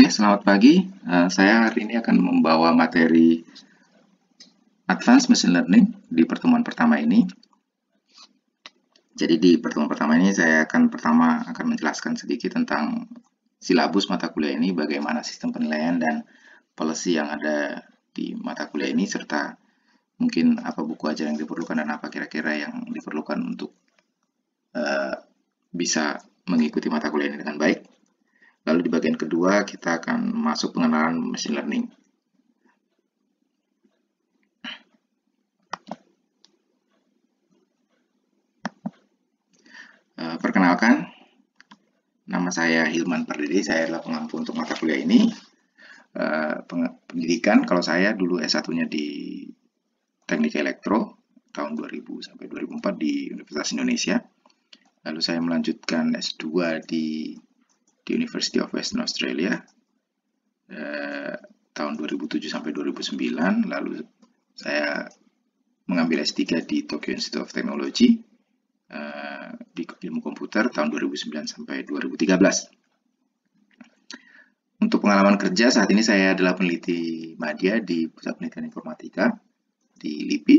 Oke, selamat pagi. Saya hari ini akan membawa materi Advanced Machine Learning di pertemuan pertama ini. Jadi di pertemuan pertama ini saya akan menjelaskan sedikit tentang silabus mata kuliah ini, bagaimana sistem penilaian dan policy yang ada di mata kuliah ini, serta mungkin apa buku ajar yang diperlukan dan apa kira-kira yang diperlukan untuk bisa mengikuti mata kuliah ini dengan baik. Lalu di bagian kedua kita akan masuk pengenalan machine learning. Perkenalkan, nama saya Hilman Pardede, saya adalah pengampu untuk mata kuliah ini. Pendidikan, kalau saya dulu S1-nya di Teknik Elektro tahun 2000 sampai 2004 di Universitas Indonesia. Lalu saya melanjutkan S2 di University of Western Australia tahun 2007 sampai 2009. Lalu saya mengambil S3 di Tokyo Institute of Technology di ilmu komputer tahun 2009 sampai 2013. Untuk pengalaman kerja, saat ini saya adalah peneliti media di Pusat Penelitian Informatika di LIPI,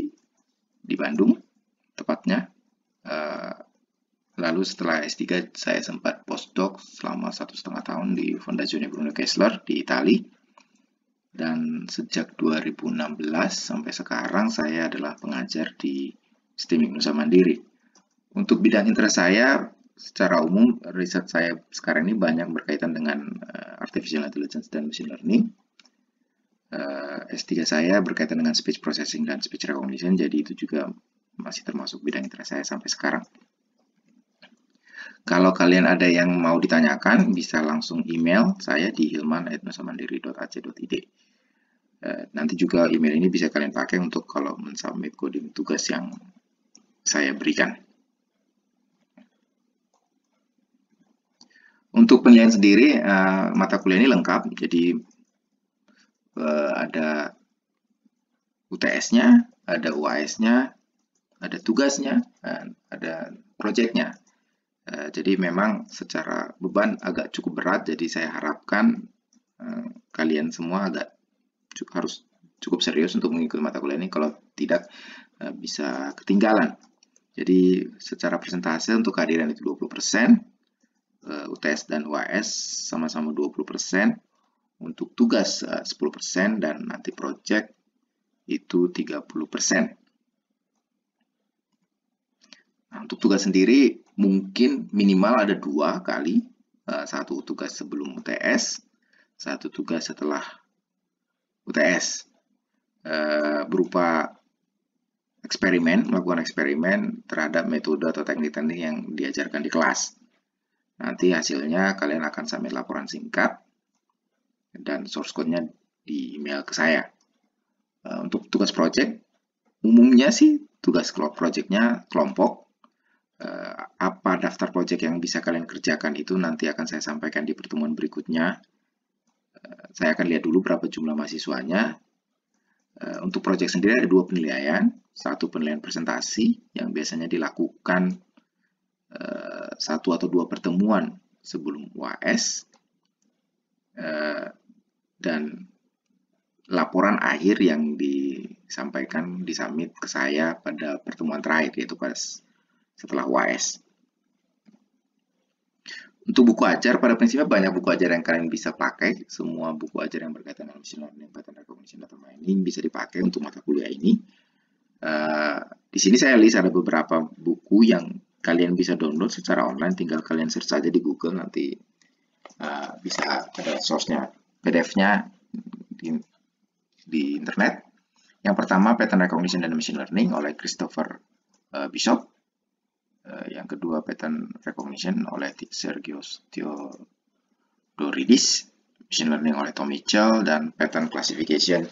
di Bandung, tepatnya. Lalu setelah S3, saya sempat postdoc selama 1,5 tahun di Fondazione Bruno Kessler di Italia. Dan sejak 2016 sampai sekarang, saya adalah pengajar di STIMIK Nusa Mandiri. Untuk bidang interest saya, secara umum, riset saya sekarang ini banyak berkaitan dengan Artificial Intelligence dan Machine Learning. S3 saya berkaitan dengan Speech Processing dan Speech Recognition, jadi itu juga masih termasuk bidang interest saya sampai sekarang. Kalau kalian ada yang mau ditanyakan, bisa langsung email saya di hilman@nusamandiri.ac.id. Nanti juga email ini bisa kalian pakai untuk kalau mensubmit coding tugas yang saya berikan. Untuk penilaian sendiri, mata kuliah ini lengkap, jadi ada UTS-nya, ada UAS-nya, ada tugasnya, dan ada proyeknya. Jadi memang secara beban agak cukup berat, jadi saya harapkan kalian semua harus cukup serius untuk mengikuti mata kuliah ini, kalau tidak bisa ketinggalan. Jadi secara persentase untuk kehadiran itu 20%, UTS dan UAS sama-sama 20%, untuk tugas 10%, dan nanti project itu 30%. Nah, untuk tugas sendiri mungkin minimal ada 2 kali, satu tugas sebelum UTS, satu tugas setelah UTS, berupa melakukan eksperimen terhadap metode atau teknik-teknik yang diajarkan di kelas. Nanti hasilnya kalian akan submit laporan singkat dan source code-nya di email ke saya. Untuk tugas project, umumnya sih tugas project-nya kelompok. Apa daftar project yang bisa kalian kerjakan itu nanti akan saya sampaikan di pertemuan berikutnya. Saya akan lihat dulu berapa jumlah mahasiswanya. Untuk project sendiri ada 2 penilaian. Satu penilaian presentasi yang biasanya dilakukan 1 atau 2 pertemuan sebelum UAS, dan laporan akhir yang disubmit ke saya pada pertemuan terakhir, yaitu setelah UAS. Untuk buku ajar, pada prinsipnya banyak buku ajar yang kalian bisa pakai. Semua buku ajar yang berkaitan dengan machine learning, pattern recognition, data mining bisa dipakai untuk mata kuliah ini. Di sini saya list ada beberapa buku yang kalian bisa download secara online, tinggal kalian search saja di Google, nanti bisa ada source-nya, PDF-nya di internet. Yang pertama, Pattern Recognition dan Machine Learning oleh Christopher Bishop. Yang kedua, Pattern Recognition oleh Sergio Theodoridis, Machine Learning oleh Tom Mitchell, dan Pattern Classification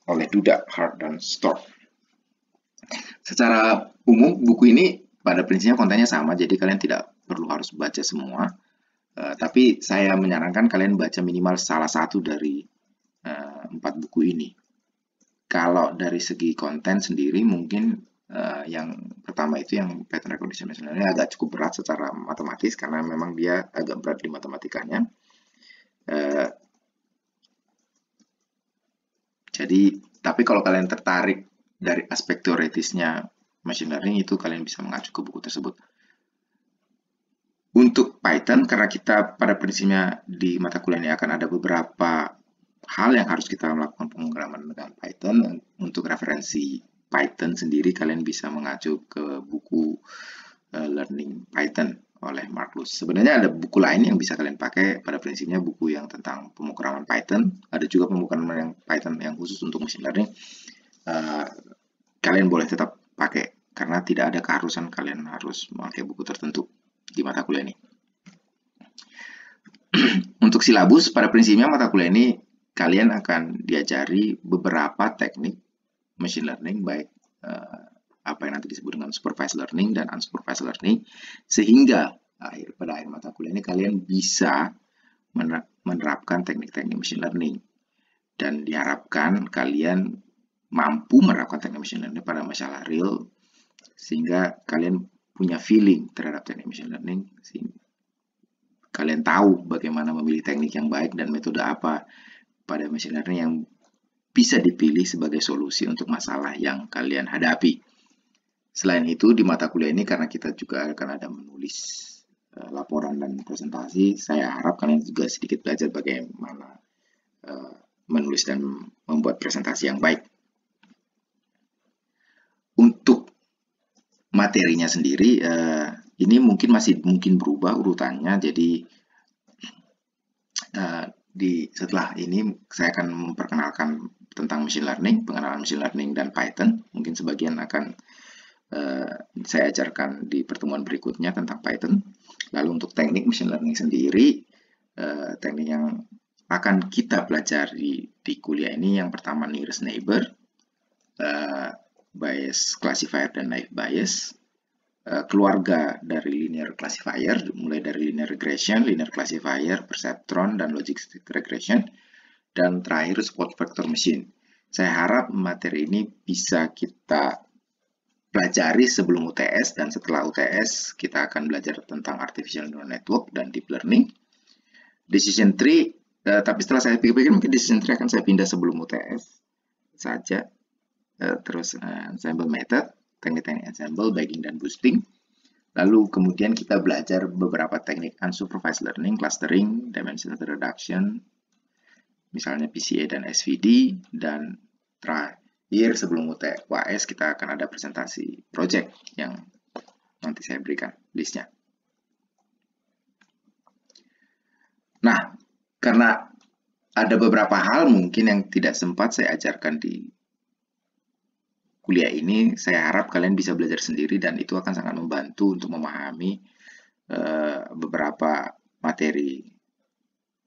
oleh Duda, Hart, dan Stork. Secara umum, buku ini pada prinsipnya kontennya sama, jadi kalian tidak perlu harus baca semua. Tapi saya menyarankan kalian baca minimal salah satu dari 4 buku ini. Kalau dari segi konten sendiri, mungkin yang pertama itu yang pattern recognition sebenarnya agak cukup berat secara matematis karena memang dia agak berat di matematikanya. Jadi, tapi kalau kalian tertarik dari aspek teoritisnya machine learning, itu kalian bisa mengacu ke buku tersebut. Untuk Python, karena kita pada prinsipnya di mata kuliah ini akan ada beberapa hal yang harus kita melakukan pemrograman dengan Python. Untuk referensi Python sendiri, kalian bisa mengacu ke buku Learning Python oleh Mark Luce. Sebenarnya ada buku lain yang bisa kalian pakai, pada prinsipnya buku yang tentang pemrograman Python. Ada juga pemrograman yang Python yang khusus untuk machine learning. Kalian boleh tetap pakai, karena tidak ada keharusan kalian harus memakai buku tertentu di mata kuliah ini. Untuk silabus, pada prinsipnya mata kuliah ini kalian akan diajari beberapa teknik machine learning, baik apa yang nanti disebut dengan supervised learning dan unsupervised learning, sehingga pada akhir mata kuliah ini kalian bisa menerapkan teknik-teknik machine learning, dan diharapkan kalian mampu menerapkan teknik machine learning pada masalah real, sehingga kalian punya feeling terhadap teknik machine learning, sehingga kalian tahu bagaimana memilih teknik yang baik dan metode apa pada machine learning yang bisa dipilih sebagai solusi untuk masalah yang kalian hadapi. Selain itu, di mata kuliah ini karena kita juga akan ada menulis laporan dan presentasi, saya harap kalian juga sedikit belajar bagaimana menulis dan membuat presentasi yang baik. Untuk materinya sendiri, ini masih mungkin berubah urutannya, jadi setelah ini saya akan memperkenalkan tentang machine learning, pengenalan machine learning dan Python. Mungkin sebagian akan saya ajarkan di pertemuan berikutnya tentang Python. Lalu untuk teknik machine learning sendiri, teknik yang akan kita pelajari di kuliah ini yang pertama nearest neighbor, bias classifier dan naive bias, keluarga dari linear classifier, mulai dari linear regression, linear classifier, perceptron, dan logistic regression, dan terakhir support vector machine. Saya harap materi ini bisa kita pelajari sebelum UTS, dan setelah UTS kita akan belajar tentang artificial neural network dan deep learning. Decision tree, tapi setelah saya pikir-pikir mungkin decision tree akan saya pindah sebelum UTS saja. Terus ensemble method, teknik-teknik ensemble, bagging dan boosting. Lalu kemudian kita belajar beberapa teknik unsupervised learning, clustering, dimensional reduction, misalnya PCA dan SVD, dan terakhir sebelum UTS kita akan ada presentasi project yang nanti saya berikan listnya. Nah, karena ada beberapa hal mungkin yang tidak sempat saya ajarkan di kuliah ini, saya harap kalian bisa belajar sendiri, dan itu akan sangat membantu untuk memahami beberapa materi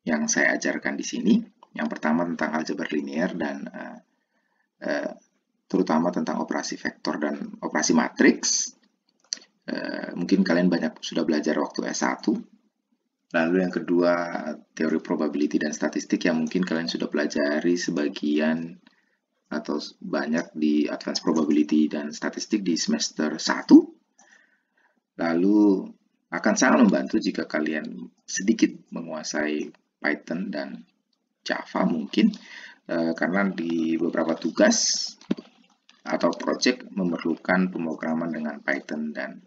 yang saya ajarkan di sini. Yang pertama tentang aljabar linear dan terutama tentang operasi vektor dan operasi matriks. Mungkin kalian banyak sudah belajar waktu S1. Lalu yang kedua, teori probability dan statistik yang mungkin kalian sudah pelajari sebagian atau banyak di advanced probability dan statistik di semester 1. Lalu akan sangat membantu jika kalian sedikit menguasai Python dan Java mungkin, karena di beberapa tugas atau project memerlukan pemrograman dengan Python dan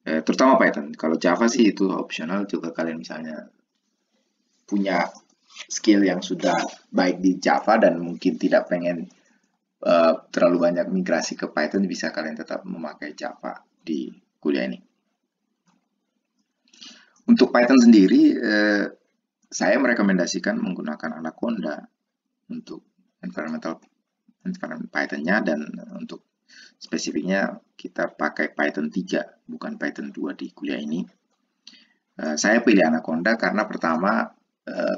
terutama Python. Kalau Java sih itu optional, juga kalian misalnya punya skill yang sudah baik di Java dan mungkin tidak pengen terlalu banyak migrasi ke Python, bisa kalian tetap memakai Java di kuliah ini. Untuk Python sendiri, saya merekomendasikan menggunakan Anaconda untuk environment Python-nya, dan untuk spesifiknya kita pakai Python 3, bukan Python 2 di kuliah ini. Saya pilih Anaconda karena pertama,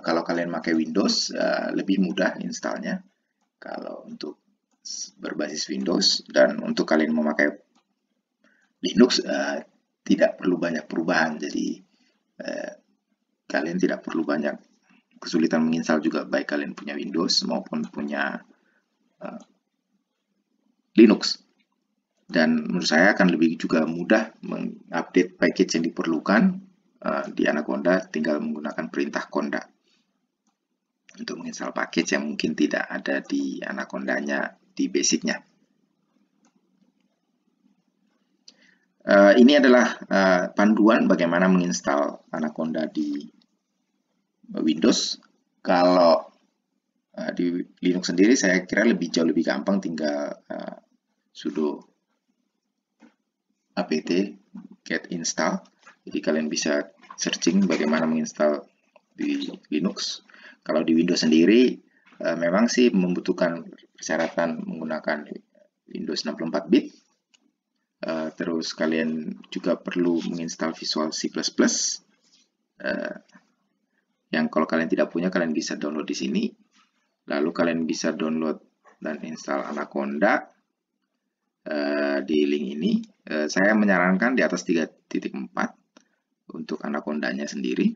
kalau kalian pakai Windows, lebih mudah installnya kalau untuk berbasis Windows, dan untuk kalian memakai Linux tidak perlu banyak perubahan, jadi kalian tidak perlu banyak kesulitan menginstal juga, baik kalian punya Windows maupun punya Linux. Dan menurut saya akan lebih juga mudah mengupdate package yang diperlukan di Anaconda, tinggal menggunakan perintah conda. untuk menginstal package yang mungkin tidak ada di Anaconda-nya di basicnya. Ini adalah panduan bagaimana menginstal Anaconda di Windows. Kalau di Linux sendiri saya kira jauh lebih gampang, tinggal sudo apt get install. Jadi kalian bisa searching bagaimana menginstal di Linux. Kalau di Windows sendiri memang sih membutuhkan persyaratan menggunakan Windows 64 bit. Terus kalian juga perlu menginstal Visual C++. Yang kalau kalian tidak punya, kalian bisa download di sini. Lalu kalian bisa download dan install Anaconda di link ini. Saya menyarankan di atas 3.4 untuk Anaconda-nya sendiri.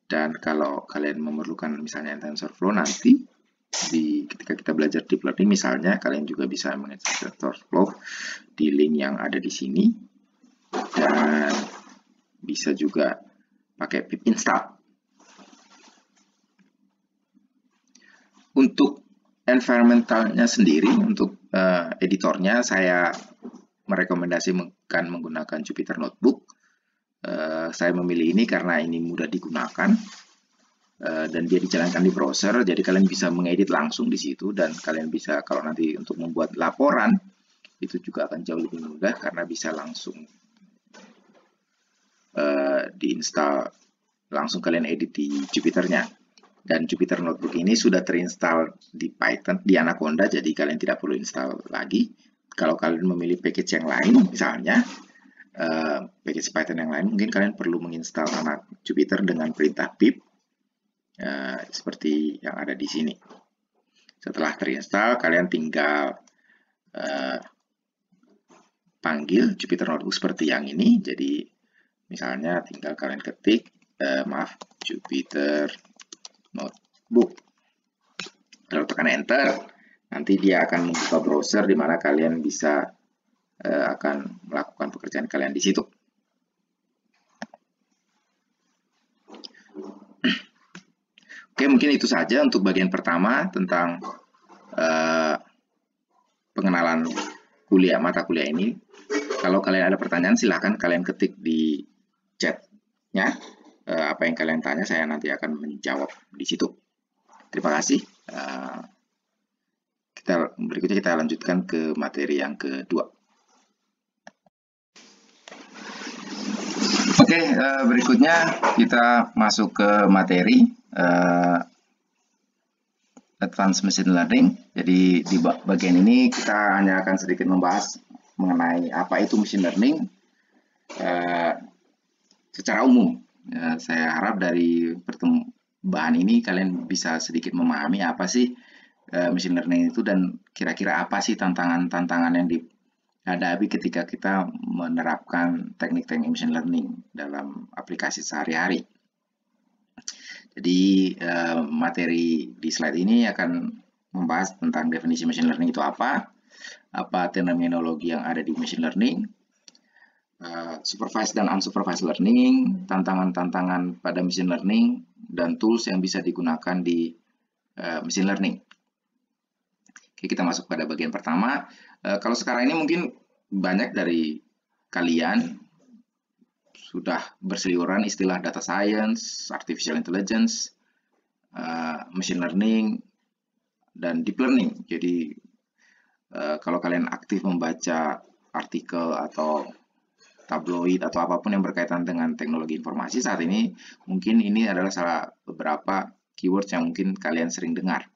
Dan kalau kalian memerlukan misalnya TensorFlow nanti, ketika kita belajar deep learning misalnya, kalian juga bisa menginstal TensorFlow di link yang ada di sini. Dan bisa juga pakai pip install. Untuk environmentalnya sendiri, untuk editornya saya merekomendasikan menggunakan Jupyter Notebook. Saya memilih ini karena ini mudah digunakan dan dia dijalankan di browser, jadi kalian bisa mengedit langsung di situ, dan kalian bisa kalau nanti untuk membuat laporan itu juga akan jauh lebih mudah karena bisa langsung diinstal, langsung kalian edit di Jupyter-nya. Dan Jupyter Notebook ini sudah terinstall di Python, di Anaconda, jadi kalian tidak perlu install lagi. Kalau kalian memilih package yang lain, misalnya package Python yang lain, mungkin kalian perlu menginstal Jupyter dengan perintah pip seperti yang ada di sini. Setelah terinstall, kalian tinggal panggil Jupyter Notebook seperti yang ini. Jadi misalnya tinggal kalian ketik Jupyter Notebook, lalu tekan enter. Nanti dia akan membuka browser di mana kalian bisa akan melakukan pekerjaan kalian di situ. Oke, mungkin itu saja untuk bagian pertama tentang pengenalan mata kuliah ini. Kalau kalian ada pertanyaan, silahkan kalian ketik di chatnya. Apa yang kalian tanya, saya nanti akan menjawab di situ. Terima kasih. Berikutnya kita lanjutkan ke materi yang kedua. Oke, berikutnya kita masuk ke materi Advanced Machine Learning. Jadi di bagian ini kita hanya akan sedikit membahas mengenai apa itu machine learning secara umum. Saya harap dari pertemuan ini kalian bisa sedikit memahami apa sih machine learning itu dan kira-kira apa sih tantangan-tantangan yang dihadapi ketika kita menerapkan teknik-teknik machine learning dalam aplikasi sehari-hari. Jadi materi di slide ini akan membahas tentang definisi machine learning itu apa terminologi yang ada di machine learning, supervised dan unsupervised learning, tantangan-tantangan pada machine learning, dan tools yang bisa digunakan di machine learning. Oke, kita masuk pada bagian pertama. Kalau sekarang ini mungkin banyak dari kalian sudah berseliweran istilah data science, artificial intelligence, machine learning, dan deep learning. Jadi kalau kalian aktif membaca artikel atau tabloid atau apapun yang berkaitan dengan teknologi informasi saat ini, mungkin ini adalah salah beberapa keywords yang mungkin kalian sering dengar.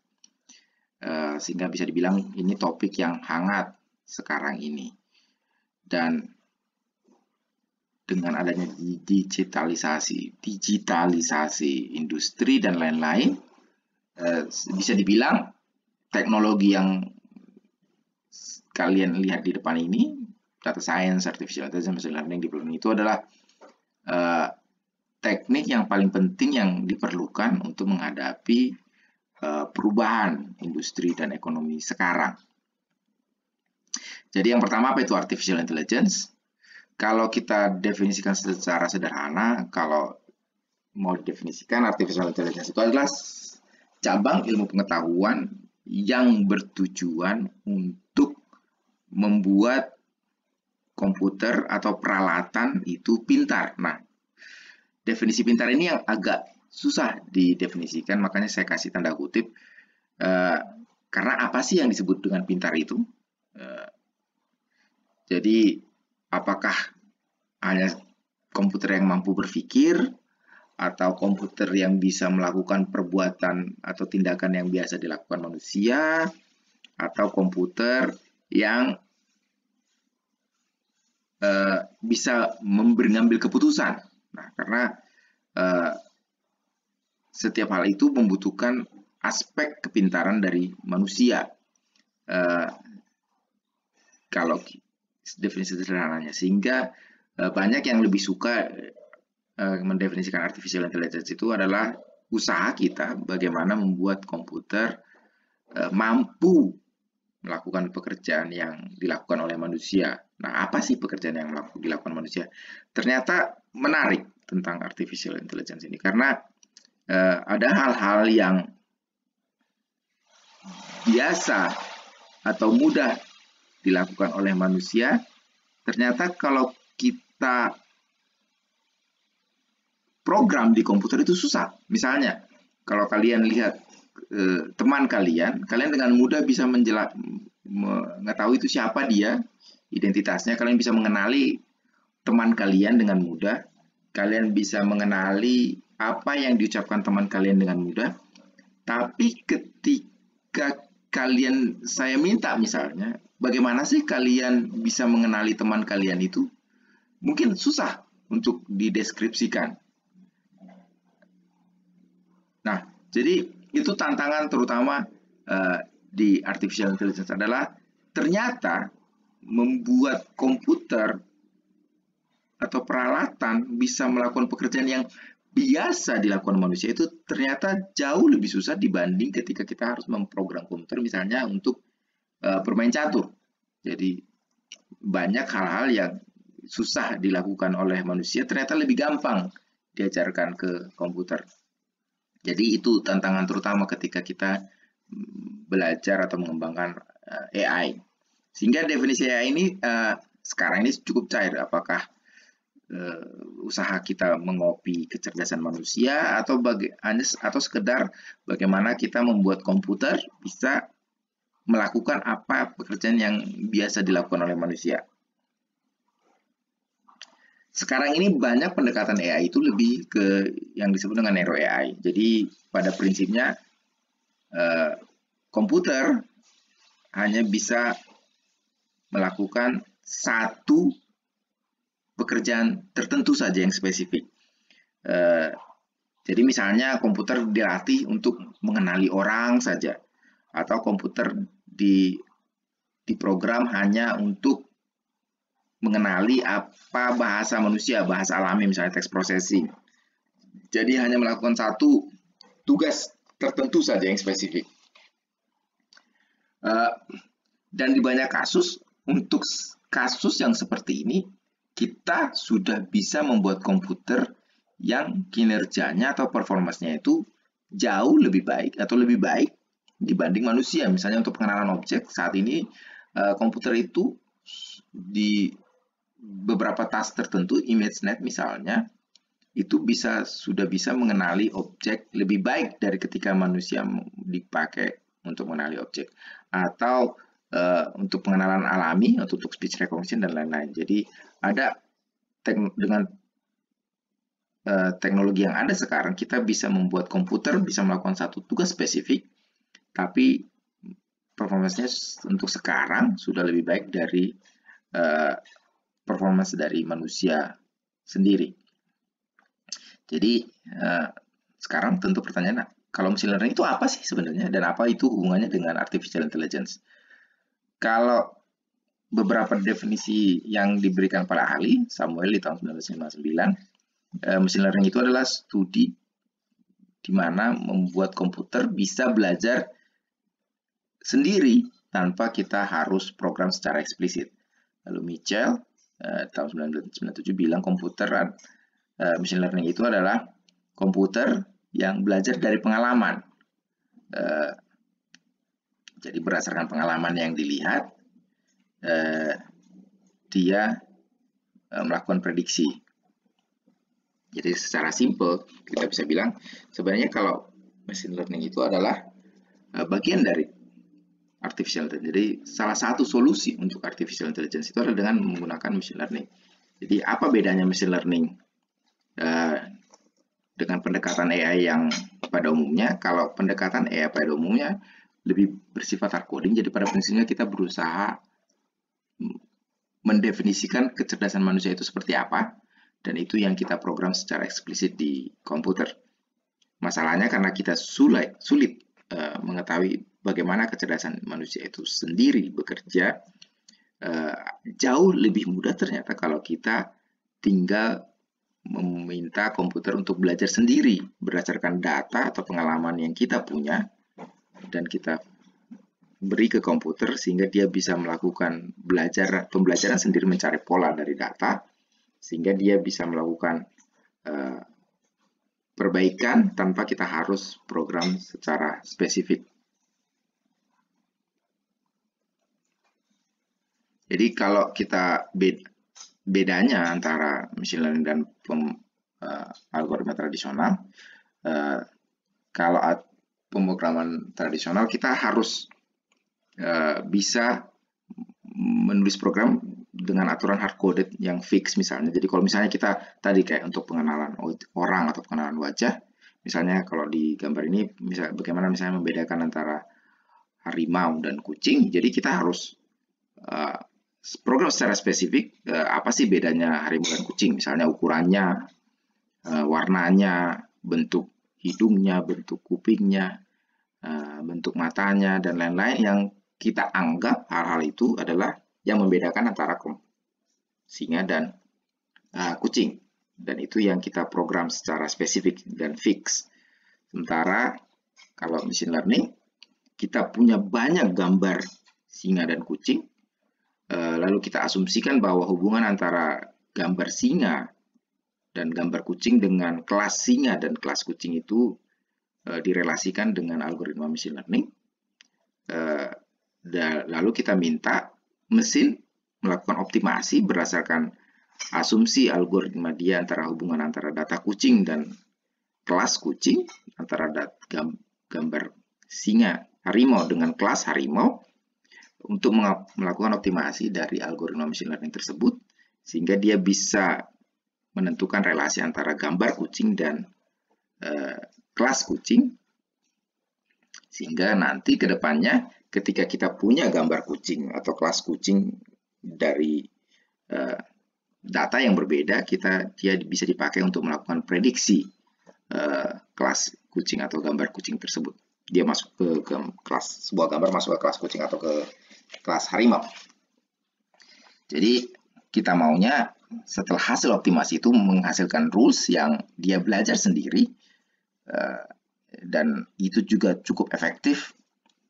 Sehingga bisa dibilang ini topik yang hangat sekarang ini. Dan dengan adanya digitalisasi industri dan lain-lain, bisa dibilang teknologi yang kalian lihat di depan ini, data science, artificial intelligence, machine learning, deep learning, itu adalah teknik yang paling penting yang diperlukan untuk menghadapi perubahan industri dan ekonomi sekarang. Jadi yang pertama, apa itu artificial intelligence? Kalau kita definisikan secara sederhana, kalau mau didefinisikan, artificial intelligence itu adalah cabang ilmu pengetahuan yang bertujuan untuk membuat komputer atau peralatan itu pintar. Nah, definisi pintar ini yang agak susah didefinisikan, makanya saya kasih tanda kutip. Karena apa sih yang disebut dengan pintar itu? Jadi, apakah hanya komputer yang mampu berpikir, atau komputer yang bisa melakukan perbuatan atau tindakan yang biasa dilakukan manusia, atau komputer yang bisa mengambil keputusan. Nah, karena setiap hal itu membutuhkan aspek kepintaran dari manusia. Kalau definisi sederhananya, sehingga banyak yang lebih suka mendefinisikan artificial intelligence itu adalah usaha kita bagaimana membuat komputer mampu melakukan pekerjaan yang dilakukan oleh manusia. Nah, apa sih pekerjaan yang dilakukan manusia? Ternyata menarik tentang artificial intelligence ini, karena ada hal-hal yang biasa atau mudah dilakukan oleh manusia. Ternyata kalau kita program di komputer itu susah. Misalnya, kalau kalian lihat teman kalian dengan mudah bisa mengetahui itu siapa dia, identitasnya. Kalian bisa mengenali teman kalian dengan mudah. Kalian bisa mengenali apa yang diucapkan teman kalian dengan mudah. Tapi ketika saya minta misalnya, bagaimana sih kalian bisa mengenali teman kalian itu? Mungkin susah untuk dideskripsikan. Nah, jadi itu tantangan terutama di artificial intelligence adalah ternyata membuat komputer atau peralatan bisa melakukan pekerjaan yang biasa dilakukan manusia itu ternyata jauh lebih susah dibanding ketika kita harus memprogram komputer misalnya untuk bermain catur. Jadi banyak hal-hal yang susah dilakukan oleh manusia ternyata lebih gampang diajarkan ke komputer. Jadi itu tantangan terutama ketika kita belajar atau mengembangkan AI. Sehingga definisi AI ini sekarang ini cukup cair. Apakah usaha kita mengopi kecerdasan manusia atau sekedar bagaimana kita membuat komputer bisa melakukan apa pekerjaan yang biasa dilakukan oleh manusia. Sekarang ini banyak pendekatan AI itu lebih ke yang disebut dengan narrow AI. Jadi pada prinsipnya komputer hanya bisa melakukan satu pekerjaan tertentu saja yang spesifik. Jadi misalnya komputer dilatih untuk mengenali orang saja, atau komputer diprogram hanya untuk mengenali apa bahasa manusia, bahasa alami, misalnya text processing. Jadi hanya melakukan satu tugas tertentu saja yang spesifik. Dan di banyak kasus, untuk kasus yang seperti ini, kita sudah bisa membuat komputer yang kinerjanya atau performanya itu jauh lebih baik atau lebih baik dibanding manusia. Misalnya untuk pengenalan objek, saat ini komputer itu di beberapa task tertentu, ImageNet misalnya, itu sudah bisa mengenali objek lebih baik dari ketika manusia dipakai untuk mengenali objek. Atau untuk pengenalan alami, untuk speech recognition dan lain-lain. Jadi ada dengan teknologi yang ada sekarang, kita bisa membuat komputer bisa melakukan satu tugas spesifik, tapi performanya untuk sekarang sudah lebih baik dari performance dari manusia sendiri. Jadi sekarang tentu pertanyaan, kalau machine learning itu apa sih sebenarnya dan apa itu hubungannya dengan artificial intelligence? Kalau beberapa definisi yang diberikan para ahli, Samuel di tahun 1959, machine learning itu adalah studi di mana membuat komputer bisa belajar sendiri tanpa kita harus program secara eksplisit. Lalu Mitchell tahun 1997 bilang machine learning itu adalah komputer yang belajar dari pengalaman. Jadi berdasarkan pengalaman yang dilihat, dia melakukan prediksi. Jadi secara simple kita bisa bilang sebenarnya kalau machine learning itu adalah bagian dari artificial intelligence. Jadi salah satu solusi untuk artificial intelligence itu adalah dengan menggunakan machine learning. Jadi apa bedanya machine learning dengan pendekatan AI yang pada umumnya? Kalau pendekatan AI pada umumnya lebih bersifat hard coding, jadi pada prinsipnya kita berusaha mendefinisikan kecerdasan manusia itu seperti apa, dan itu yang kita program secara eksplisit di komputer. Masalahnya karena kita sulit mengetahui bagaimana kecerdasan manusia itu sendiri bekerja, jauh lebih mudah ternyata kalau kita tinggal meminta komputer untuk belajar sendiri berdasarkan data atau pengalaman yang kita punya, dan kita beri ke komputer sehingga dia bisa melakukan pembelajaran sendiri, mencari pola dari data, sehingga dia bisa melakukan perbaikan tanpa kita harus program secara spesifik. Jadi kalau kita bedanya antara machine learning dan algoritma tradisional, kalau pemrograman tradisional kita harus bisa menulis program dengan aturan hard coded yang fix misalnya. Jadi kalau misalnya kita tadi kayak untuk pengenalan orang atau pengenalan wajah, misalnya kalau di gambar ini bagaimana misalnya membedakan antara harimau dan kucing, jadi kita harus program secara spesifik apa sih bedanya harimau dan kucing, misalnya ukurannya, warnanya, bentuk hidungnya, bentuk kupingnya, bentuk matanya, dan lain-lain yang kita anggap hal-hal itu adalah yang membedakan antara singa dan kucing, dan itu yang kita program secara spesifik dan fix. Sementara kalau machine learning kita punya banyak gambar singa dan kucing, lalu kita asumsikan bahwa hubungan antara gambar singa dan gambar kucing dengan kelas singa dan kelas kucing itu direlasikan dengan algoritma machine learning. Lalu kita minta mesin melakukan optimasi berdasarkan asumsi algoritma dia antara hubungan antara data kucing dan kelas kucing, antara gambar singa harimau dengan kelas harimau, untuk melakukan optimasi dari algoritma machine learning tersebut sehingga dia bisa menentukan relasi antara gambar kucing dan kelas kucing, sehingga nanti ke depannya ketika kita punya gambar kucing atau kelas kucing dari data yang berbeda, dia bisa dipakai untuk melakukan prediksi kelas kucing atau gambar kucing tersebut. Dia masuk ke kelas, sebuah gambar masuk ke kelas kucing atau ke kelas harimau. Jadi kita maunya setelah hasil optimasi itu menghasilkan rules yang dia belajar sendiri, dan itu juga cukup efektif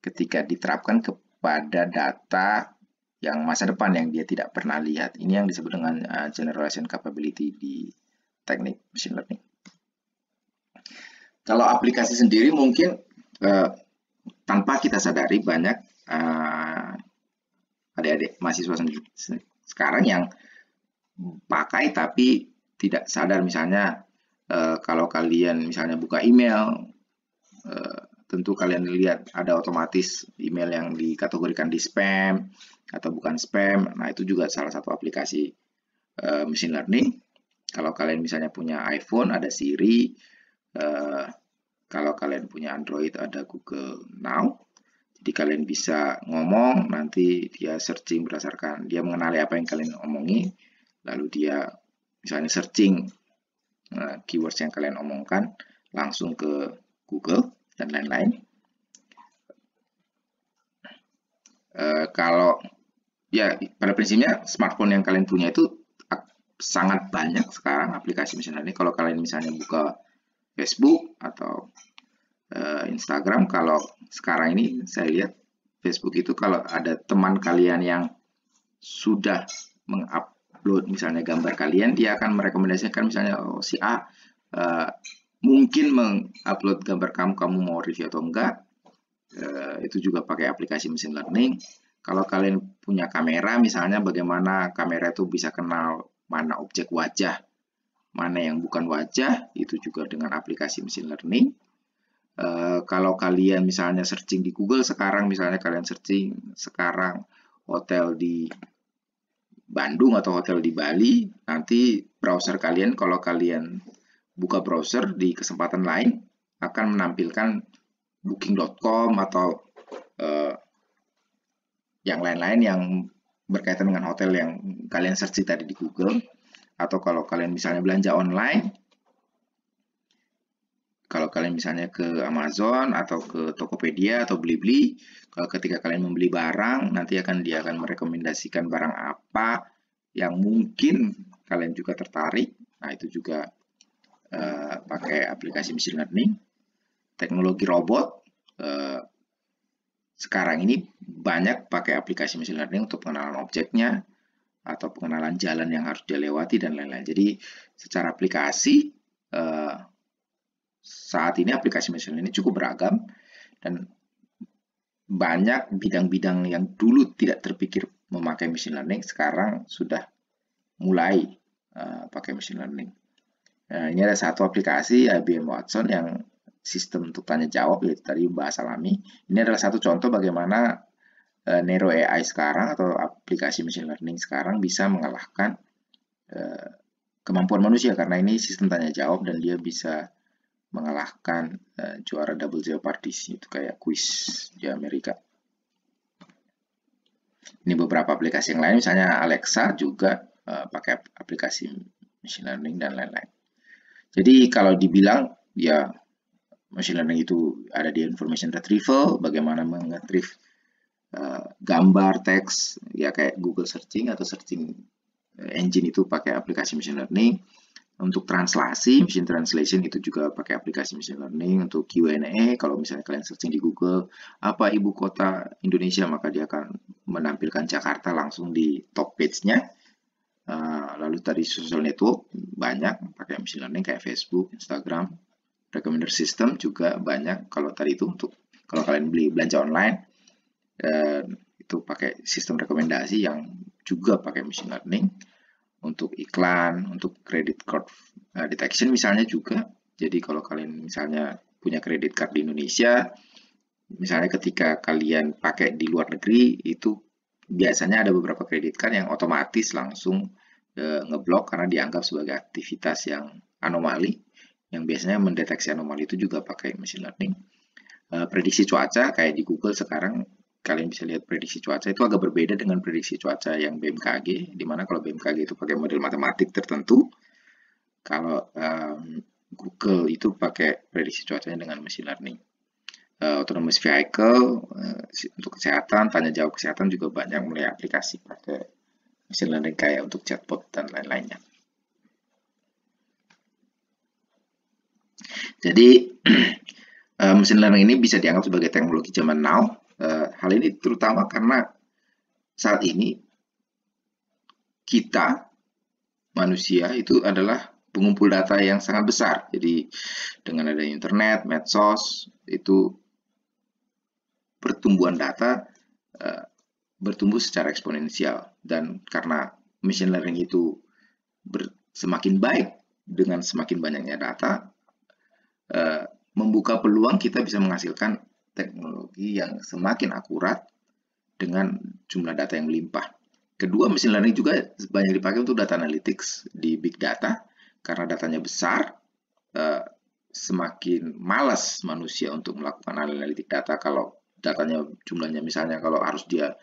ketika diterapkan kepada data yang masa depan yang dia tidak pernah lihat. Ini yang disebut dengan generalization capability di teknik machine learning. Kalau aplikasi sendiri mungkin tanpa kita sadari banyak adik-adik mahasiswa sekarang yang pakai tapi tidak sadar. Misalnya kalau kalian misalnya buka email, tentu kalian lihat ada otomatis email yang dikategorikan di spam atau bukan spam. Nah, itu juga salah satu aplikasi machine learning. Kalau kalian misalnya punya iPhone, ada Siri. Kalau kalian punya Android, ada Google Now. Jadi kalian bisa ngomong, nanti dia searching berdasarkan, dia mengenali apa yang kalian omongi, lalu dia misalnya searching keywords yang kalian omongkan langsung ke Google dan lain-lain. Kalau ya pada prinsipnya smartphone yang kalian punya itu sangat banyak sekarang aplikasi machine learning. Kalau kalian misalnya buka Facebook atau Instagram, kalau sekarang ini saya lihat Facebook itu kalau ada teman kalian yang sudah mengupload misalnya gambar kalian, dia akan merekomendasikan misalnya si A mungkin mengupload gambar kamu mau review atau enggak. itu juga pakai aplikasi machine learning. Kalau kalian punya kamera, misalnya bagaimana kamera itu bisa kenal mana objek wajah, mana yang bukan wajah, itu juga dengan aplikasi machine learning. Kalau kalian misalnya searching di Google sekarang, misalnya kalian searching sekarang hotel di Bandung atau hotel di Bali, nanti browser kalian, kalau kalian buka browser di kesempatan lain, akan menampilkan booking.com atau yang lain-lain yang berkaitan dengan hotel yang kalian search tadi di Google. Atau kalau kalian misalnya belanja online, kalau kalian misalnya ke Amazon atau ke Tokopedia atau Blibli, kalau ketika kalian membeli barang, nanti dia akan merekomendasikan barang apa yang mungkin kalian juga tertarik. Nah, itu juga pakai aplikasi machine learning. Teknologi robot sekarang ini banyak pakai aplikasi machine learning untuk pengenalan objeknya atau pengenalan jalan yang harus dia lewati dan lain-lain. Jadi secara aplikasi saat ini aplikasi machine learning cukup beragam dan banyak bidang-bidang yang dulu tidak terpikir memakai machine learning sekarang sudah mulai pakai machine learning. Nah, ini ada satu aplikasi IBM Watson yang sistem untuk tanya jawab, yaitu tadi bahasa alami. Ini adalah satu contoh bagaimana Nero AI sekarang atau aplikasi machine learning sekarang bisa mengalahkan kemampuan manusia, karena ini sistem tanya jawab dan dia bisa mengalahkan juara Double Jeopardy, itu kayak quiz di Amerika. Ini beberapa aplikasi yang lain, misalnya Alexa juga pakai aplikasi machine learning dan lain-lain. Jadi kalau dibilang ya machine learning itu ada di information retrieval, bagaimana mengetrieve gambar, teks, ya kayak Google searching atau searching engine itu pakai aplikasi machine learning. Untuk translasi, machine translation itu juga pakai aplikasi machine learning. Untuk Q&A, kalau misalnya kalian searching di Google, apa ibu kota Indonesia, maka dia akan menampilkan Jakarta langsung di top page-nya. Lalu tadi social network, banyak pakai machine learning kayak Facebook, Instagram. Recommender system juga banyak. Kalau tadi itu untuk kalau kalian beli belanja online, itu pakai sistem rekomendasi yang juga pakai machine learning. Untuk iklan, untuk credit card detection misalnya juga. Jadi kalau kalian misalnya punya credit card di Indonesia, misalnya ketika kalian pakai di luar negeri, itu biasanya ada beberapa credit card yang otomatis langsung ngeblok karena dianggap sebagai aktivitas yang anomali, yang biasanya mendeteksi anomali itu juga pakai machine learning. Prediksi cuaca kayak di Google sekarang, kalian bisa lihat prediksi cuaca itu agak berbeda dengan prediksi cuaca yang BMKG, di mana kalau BMKG itu pakai model matematik tertentu, kalau Google itu pakai prediksi cuacanya dengan machine learning. Autonomous vehicle untuk kesehatan, tanya jawab kesehatan juga banyak mulai aplikasi pakai machine learning kayak untuk chatbot dan lain-lainnya. Jadi machine learning ini bisa dianggap sebagai teknologi zaman now. Hal ini terutama karena saat ini kita manusia itu adalah pengumpul data yang sangat besar. Jadi dengan adanya internet, medsos, itu pertumbuhan data bertumbuh secara eksponensial. Dan karena machine learning itu semakin baik dengan semakin banyaknya data, membuka peluang kita bisa menghasilkan teknologi yang semakin akurat dengan jumlah data yang melimpah. Kedua, machine learning juga banyak dipakai untuk data analytics di big data, karena datanya besar, semakin malas manusia untuk melakukan analitik data kalau datanya jumlahnya, misalnya kalau harus dia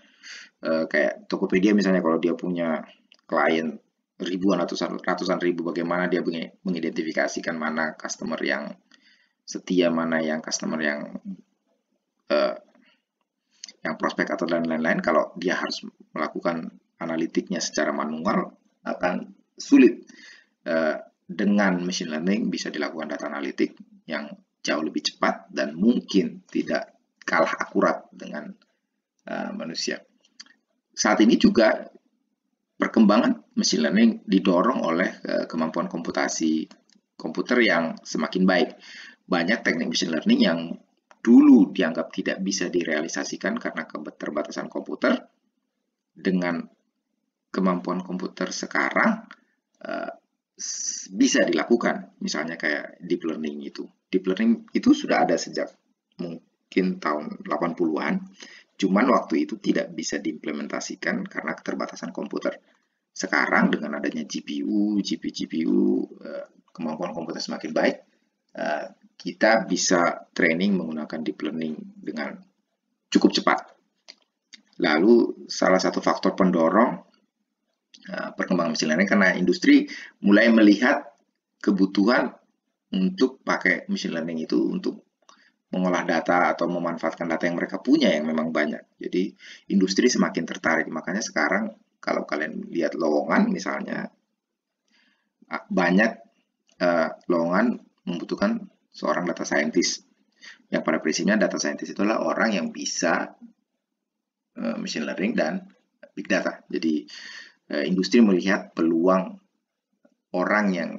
kayak Tokopedia misalnya, kalau dia punya klien ribuan atau ratusan ribu, bagaimana dia mengidentifikasikan mana customer yang setia, mana yang customer yang prospek atau lain-lain. Kalau dia harus melakukan analitiknya secara manual, akan sulit. Dengan machine learning bisa dilakukan data analitik yang jauh lebih cepat dan mungkin tidak kalah akurat dengan manusia. Saat ini juga perkembangan machine learning didorong oleh kemampuan komputasi komputer yang semakin baik. Banyak teknik machine learning yang dulu dianggap tidak bisa direalisasikan karena keterbatasan komputer, dengan kemampuan komputer sekarang bisa dilakukan. Misalnya kayak deep learning itu. Deep learning itu sudah ada sejak mungkin tahun 80-an, cuman waktu itu tidak bisa diimplementasikan karena keterbatasan komputer. Sekarang dengan adanya GPU, GPU, kemampuan komputer semakin baik, kita bisa training menggunakan deep learning dengan cukup cepat. Lalu salah satu faktor pendorong perkembangan machine learning karena industri mulai melihat kebutuhan untuk pakai machine learning itu untuk mengolah data atau memanfaatkan data yang mereka punya yang memang banyak. Jadi industri semakin tertarik. Makanya sekarang kalau kalian lihat lowongan misalnya, banyak lowongan membutuhkan seorang data scientist. Yang pada prinsipnya data scientist itu adalah orang yang bisa machine learning dan big data. Jadi industri melihat peluang orang yang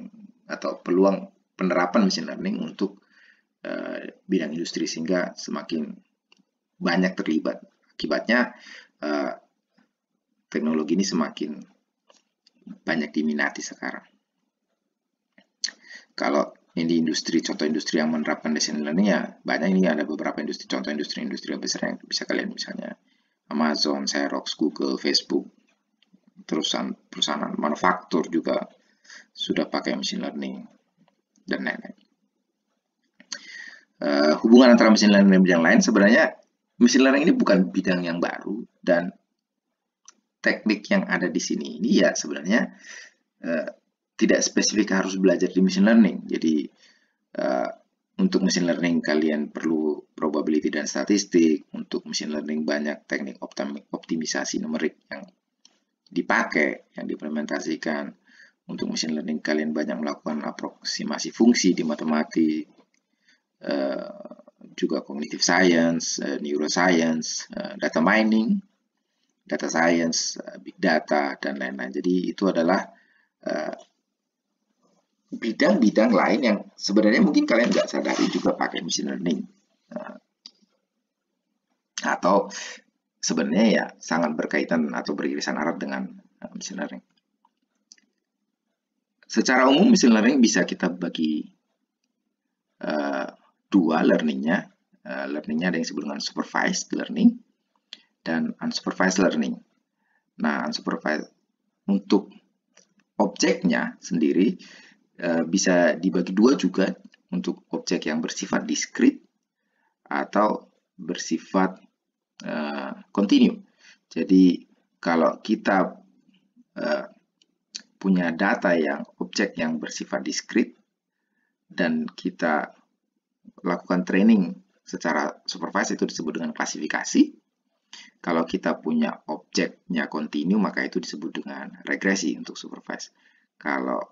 atau peluang penerapan machine learning untuk bidang industri sehingga semakin banyak terlibat. Akibatnya teknologi ini semakin banyak diminati sekarang. Kalau ini industri, contoh industri yang menerapkan machine learning ya banyak. Ini ada beberapa industri, contoh industri yang besar yang bisa kalian misalnya Amazon, Xerox, Google, Facebook, perusahaan manufaktur juga sudah pakai machine learning dan lain-lain. Hubungan antara machine learning dan bidang lain, sebenarnya machine learning ini bukan bidang yang baru dan teknik yang ada di sini ini ya sebenarnya tidak spesifik harus belajar di machine learning. Jadi untuk machine learning kalian perlu probability dan statistik. Untuk machine learning banyak teknik optimisasi numerik yang dipakai, yang diimplementasikan. Untuk machine learning kalian banyak melakukan aproksimasi fungsi di matematik, juga cognitive science, neuroscience, data mining, data science, big data, dan lain-lain. Jadi itu adalah bidang-bidang lain yang sebenarnya mungkin kalian nggak sadari juga pakai machine learning. Atau sebenarnya ya sangat berkaitan atau beririsan erat dengan machine learning. Secara umum machine learning bisa kita bagi dua learningnya. Learningnya ada yang disebut dengan supervised learning dan unsupervised learning. Nah, unsupervised untuk objeknya sendiri bisa dibagi dua juga, untuk objek yang bersifat diskrit atau bersifat kontinu. Jadi kalau kita punya data yang objek yang bersifat diskrit dan kita lakukan training secara supervised, itu disebut dengan klasifikasi. Kalau kita punya objeknya kontinu, maka itu disebut dengan regresi untuk supervised. Kalau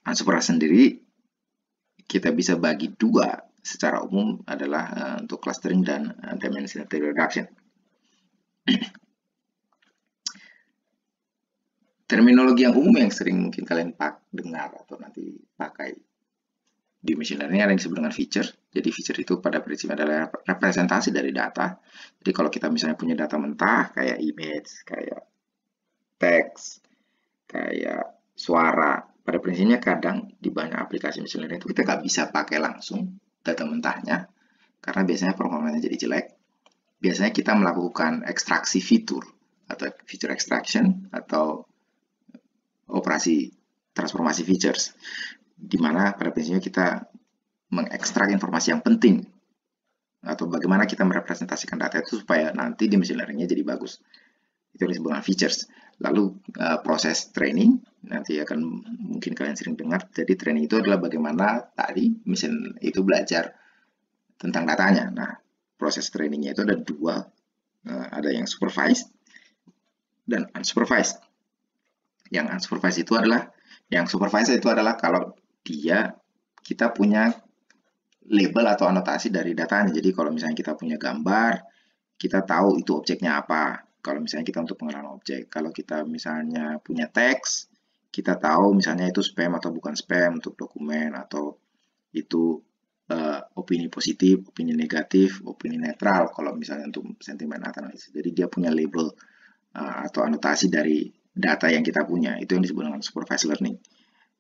unsupervised sendiri kita bisa bagi dua secara umum adalah untuk clustering dan dimensionality reduction. Terminologi yang umum yang sering mungkin kalian dengar atau nanti pakai di machine learning ada yang disebut dengan feature. Jadi feature itu pada prinsipnya adalah representasi dari data. Jadi kalau kita misalnya punya data mentah kayak image, kayak teks, kayak suara, pada prinsipnya kadang di banyak aplikasi machine learning itu kita nggak bisa pakai langsung data mentahnya karena biasanya performanya jadi jelek. Biasanya kita melakukan ekstraksi fitur atau feature extraction atau operasi transformasi features, di mana pada prinsipnya kita mengekstrak informasi yang penting atau bagaimana kita merepresentasikan data itu supaya nanti di machine learning-nya jadi bagus. Itu disebut dengan features. Lalu proses training nanti akan mungkin kalian sering dengar. Jadi training itu adalah bagaimana tadi mesin itu belajar tentang datanya. Nah, proses trainingnya itu ada dua, ada yang supervised dan unsupervised. Yang unsupervised itu adalah, kalau kita punya label atau anotasi dari datanya. Jadi kalau misalnya kita punya gambar, kita tahu itu objeknya apa. Kalau misalnya kita untuk pengenalan objek. Kalau kita misalnya punya teks, kita tahu misalnya itu spam atau bukan spam untuk dokumen, atau itu opini positif, opini negatif, opini netral kalau misalnya untuk sentimen analisis. Jadi dia punya label atau anotasi dari data yang kita punya, itu yang disebut dengan supervised learning.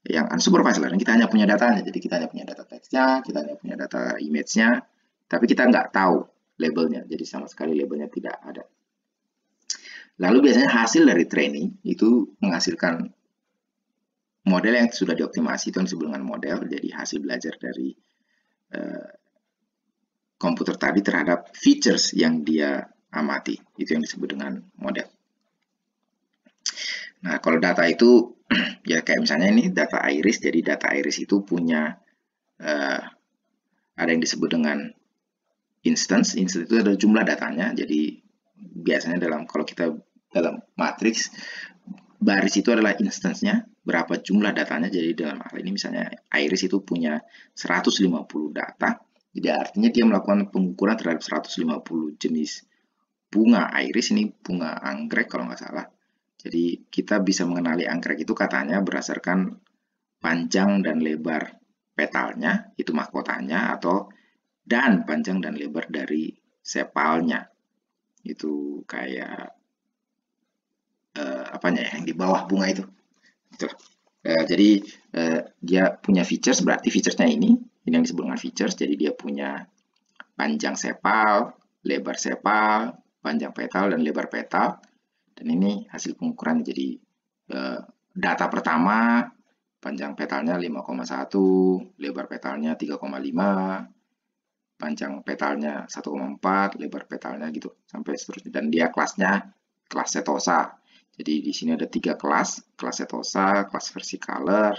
Yang unsupervised learning kita hanya punya datanya, jadi kita hanya punya data teksnya, kita hanya punya data image-nya, tapi kita nggak tahu labelnya, jadi sama sekali labelnya tidak ada. Lalu biasanya hasil dari training itu menghasilkan model yang sudah dioptimasi, itu yang disebut dengan model, jadi hasil belajar dari komputer tadi terhadap features yang dia amati, itu yang disebut dengan model. Nah, kalau data itu ya kayak misalnya ini data iris, jadi data iris itu punya ada yang disebut dengan instance itu adalah jumlah datanya, jadi biasanya kalau kita dalam matriks, baris itu adalah instance-nya, berapa jumlah datanya, jadi dalam hal ini misalnya iris itu punya 150 data, jadi artinya dia melakukan pengukuran terhadap 150 jenis bunga iris, ini bunga anggrek kalau nggak salah. Jadi kita bisa mengenali anggrek itu katanya berdasarkan panjang dan lebar petalnya, itu mahkotanya, dan panjang dan lebar dari sepalnya. Itu kayak apanya ya, yang di bawah bunga itu. Jadi dia punya features, berarti featuresnya ini yang disebut dengan features. Jadi dia punya panjang sepal, lebar sepal, panjang petal, dan lebar petal. Dan ini hasil pengukuran. Jadi data pertama, panjang petalnya 5,1, lebar petalnya 3,5, panjang petalnya 1,4, lebar petalnya gitu, sampai seterusnya. Dan dia kelasnya kelas setosa. Jadi di sini ada 3 kelas setosa, kelas versicolor,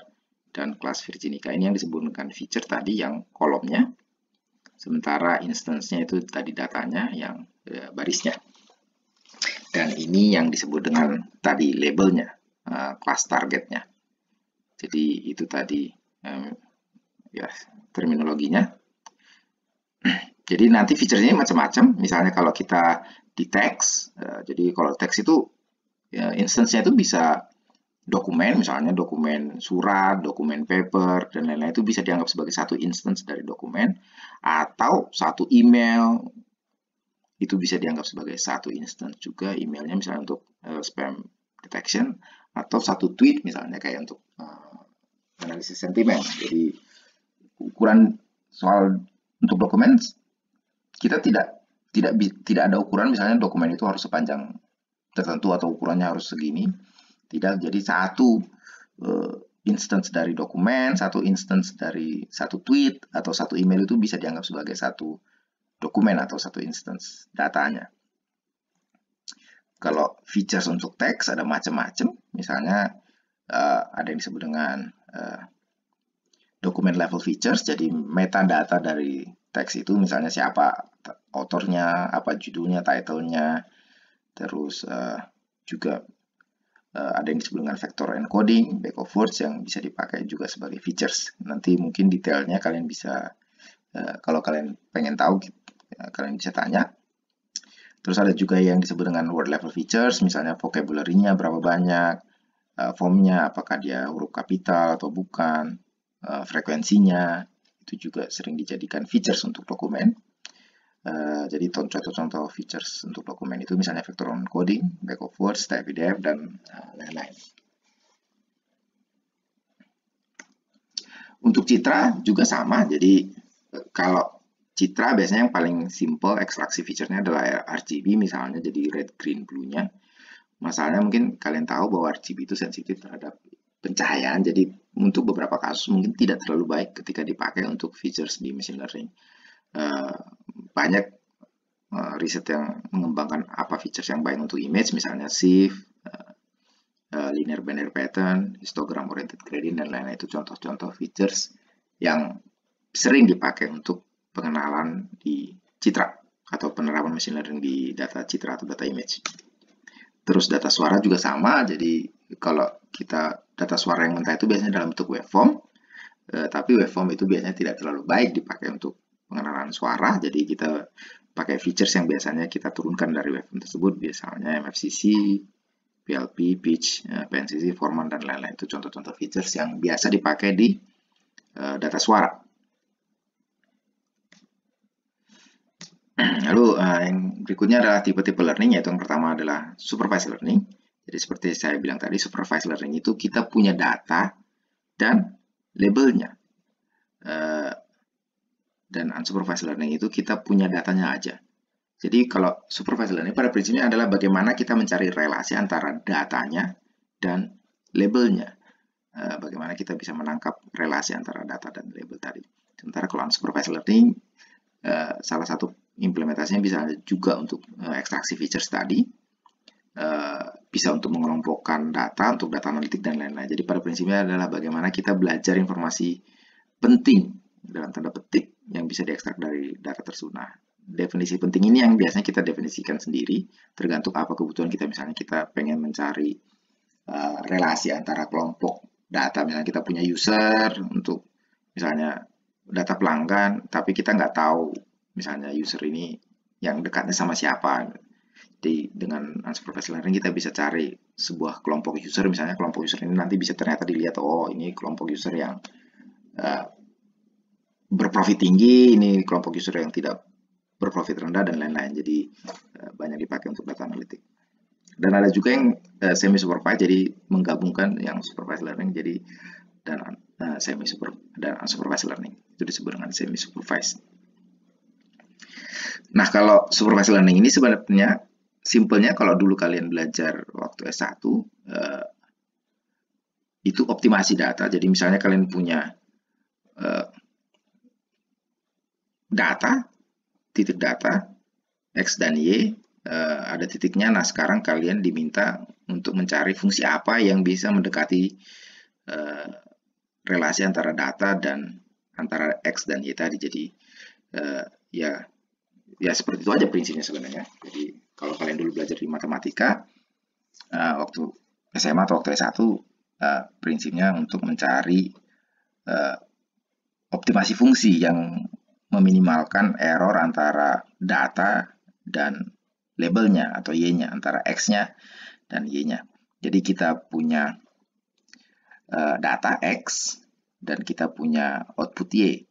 dan kelas virginica. Ini yang disebut dengan feature tadi yang kolomnya, sementara instance-nya itu tadi datanya yang barisnya. Dan ini yang disebut dengan tadi labelnya, kelas targetnya. Jadi itu tadi ya terminologinya. Jadi nanti feature-nya macam-macam. Misalnya kalau kita di teks, jadi kalau teks itu ya, instance-nya itu bisa dokumen, misalnya dokumen surat, dokumen paper, dan lain-lain, itu bisa dianggap sebagai satu instance dari dokumen, atau satu email, itu bisa dianggap sebagai satu instance juga emailnya, misalnya untuk spam detection, atau satu tweet misalnya kayak untuk analisis sentimen. Jadi ukuran soal untuk dokumen kita tidak ada ukuran, misalnya dokumen itu harus sepanjang tertentu atau ukurannya harus segini. Tidak, jadi satu instance dari dokumen, satu instance dari satu tweet atau satu email itu bisa dianggap sebagai satu dokumen atau satu instance datanya. Kalau features untuk teks ada macam-macam, misalnya ada yang disebut dengan dokumen level features, jadi metadata dari teks itu, misalnya siapa autornya, apa judulnya, title-nya, terus juga ada yang disebut dengan vector encoding, back of words yang bisa dipakai juga sebagai features. Nanti mungkin detailnya kalian bisa, kalau kalian pengen tahu, kalian bisa tanya. Terus ada juga yang disebut dengan word level features, misalnya vocabulary-nya berapa banyak, formnya apakah dia huruf kapital atau bukan, frekuensinya, itu juga sering dijadikan features untuk dokumen. Jadi contoh-contoh features untuk dokumen itu misalnya vector encoding, back of words, typedef, dan lain-lain. Untuk citra juga sama, jadi kalau citra biasanya yang paling simple ekstraksi feature-nya adalah RGB misalnya, jadi red, green, blue-nya. Masalahnya mungkin kalian tahu bahwa RGB itu sensitif terhadap pencahayaan, jadi untuk beberapa kasus mungkin tidak terlalu baik ketika dipakai untuk features di machine learning. Banyak riset yang mengembangkan apa features yang baik untuk image, misalnya SIF, linear binary pattern, histogram oriented gradient, dan lain-lain. Itu contoh-contoh features yang sering dipakai untuk pengenalan di citra atau penerapan machine learning di data citra atau data image. Terus data suara juga sama, jadi kalau kita data suara yang mentah itu biasanya dalam bentuk waveform, tapi waveform itu biasanya tidak terlalu baik dipakai untuk pengenalan suara, jadi kita pakai features yang biasanya kita turunkan dari waveform tersebut, misalnya MFCC, PLP, pitch, PNCC, Forman, dan lain-lain. Itu contoh-contoh features yang biasa dipakai di data suara. Lalu yang berikutnya adalah tipe-tipe learning, yaitu yang pertama adalah supervised learning. Jadi seperti saya bilang tadi, supervised learning itu kita punya data dan labelnya. Dan unsupervised learning itu kita punya datanya aja. Jadi kalau supervised learning pada prinsipnya adalah bagaimana kita mencari relasi antara datanya dan labelnya. Bagaimana kita bisa menangkap relasi antara data dan label tadi. Sementara kalau unsupervised learning, salah satu implementasinya bisa juga untuk ekstraksi features tadi, bisa untuk mengelompokkan data, untuk data analitik dan lain-lain. Jadi pada prinsipnya adalah bagaimana kita belajar informasi penting dalam tanda petik yang bisa diekstrak dari data tersebut. Nah, definisi penting ini yang biasanya kita definisikan sendiri, tergantung apa kebutuhan kita. Misalnya kita pengen mencari relasi antara kelompok data, misalnya kita punya user untuk misalnya data pelanggan, tapi kita nggak tahu misalnya user ini yang dekatnya sama siapa. Jadi dengan unsupervised learning kita bisa cari sebuah kelompok user, misalnya kelompok user ini nanti bisa ternyata dilihat, oh ini kelompok user yang berprofit tinggi, ini kelompok user yang tidak berprofit rendah, dan lain-lain. Jadi banyak dipakai untuk data analitik. Dan ada juga yang semi supervised, jadi menggabungkan yang supervised learning jadi dan semi super dan unsupervised learning. Itu disebut dengan semi supervised. Nah, kalau supervised learning ini sebenarnya simpelnya kalau dulu kalian belajar waktu S1 itu optimasi data. Jadi misalnya kalian punya data, titik data X dan Y, ada titiknya. Nah, sekarang kalian diminta untuk mencari fungsi apa yang bisa mendekati relasi antara data dan antara X dan Y tadi. Jadi ya seperti itu aja prinsipnya sebenarnya. Jadi kalau kalian dulu belajar di matematika waktu SMA atau waktu S1, prinsipnya untuk mencari optimasi fungsi yang meminimalkan error antara data dan labelnya atau Y-nya, antara X-nya dan Y-nya. Jadi kita punya data X dan kita punya output Y.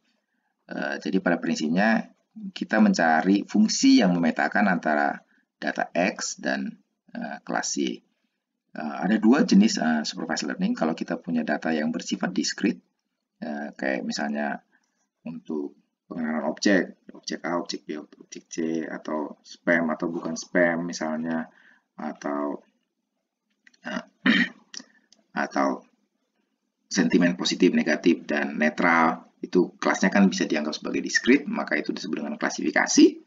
Jadi pada prinsipnya kita mencari fungsi yang memetakan antara data X dan kelas Y. Ada dua jenis supervised learning. Kalau kita punya data yang bersifat discrete, kayak misalnya untuk pengenalan objek A, objek B, objek C, atau spam atau bukan spam misalnya, atau sentimen positif, negatif, dan netral, itu kelasnya kan bisa dianggap sebagai discrete, maka itu disebut dengan klasifikasi.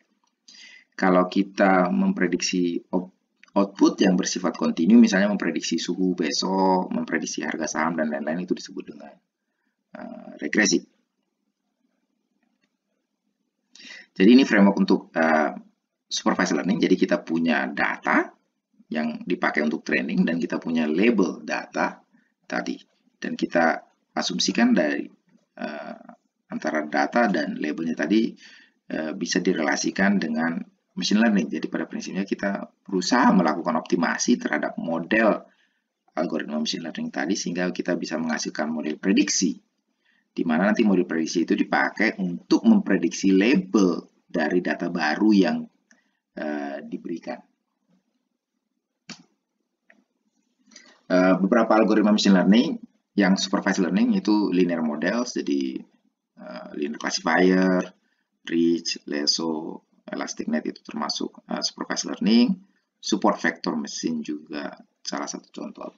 Kalau kita memprediksi output yang bersifat kontinu, misalnya memprediksi suhu besok, memprediksi harga saham, dan lain-lain, itu disebut dengan regresi. Jadi ini framework untuk supervised learning. Jadi kita punya data yang dipakai untuk training dan kita punya label data tadi. Dan kita asumsikan dari antara data dan labelnya tadi bisa direlasikan dengan machine learning. Jadi pada prinsipnya kita berusaha melakukan optimasi terhadap model algoritma machine learning tadi sehingga kita bisa menghasilkan model prediksi, di mana nanti model prediksi itu dipakai untuk memprediksi label dari data baru yang diberikan. Beberapa algoritma machine learning yang supervised learning itu linear models, jadi linear classifier, rich, lasso, elasticnet itu termasuk supervised learning. Support vector machine juga salah satu contoh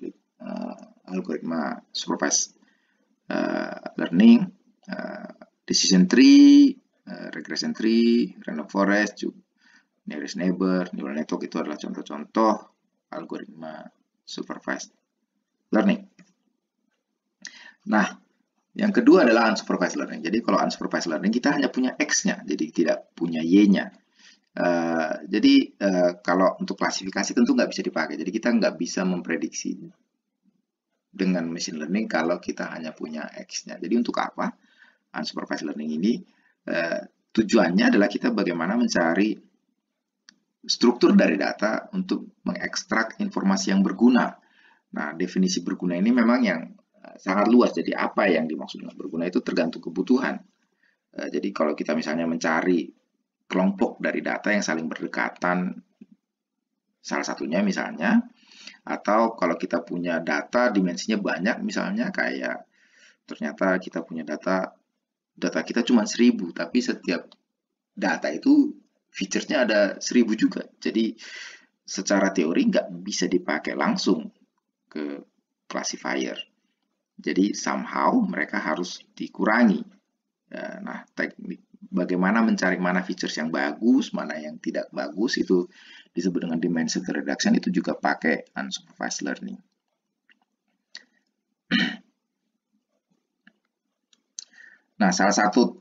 algoritma supervised learning. Decision tree, regression tree, random forest, nearest neighbor, neural network itu adalah contoh-contoh algoritma supervised learning. Nah, yang kedua adalah unsupervised learning. Jadi kalau unsupervised learning kita hanya punya X-nya, jadi tidak punya Y-nya. Jadi kalau untuk klasifikasi tentu nggak bisa dipakai. Jadi kita nggak bisa memprediksi dengan machine learning kalau kita hanya punya X-nya. Jadi untuk apa unsupervised learning ini? Tujuannya adalah kita bagaimana mencari struktur dari data untuk mengekstrak informasi yang berguna. Nah, definisi berguna ini memang yang sangat luas. Jadi apa yang dimaksud dengan berguna itu tergantung kebutuhan. Jadi kalau kita misalnya mencari kelompok dari data yang saling berdekatan, salah satunya misalnya, atau kalau kita punya data dimensinya banyak, misalnya kayak ternyata kita punya data kita cuma 1000, tapi setiap data itu featuresnya ada 1000 juga. Jadi secara teori nggak bisa dipakai langsung ke classifier. Jadi somehow mereka harus dikurangi. Nah, teknik bagaimana mencari mana features yang bagus, mana yang tidak bagus, itu disebut dengan dimension reduction, itu juga pakai unsupervised learning. Nah, salah satu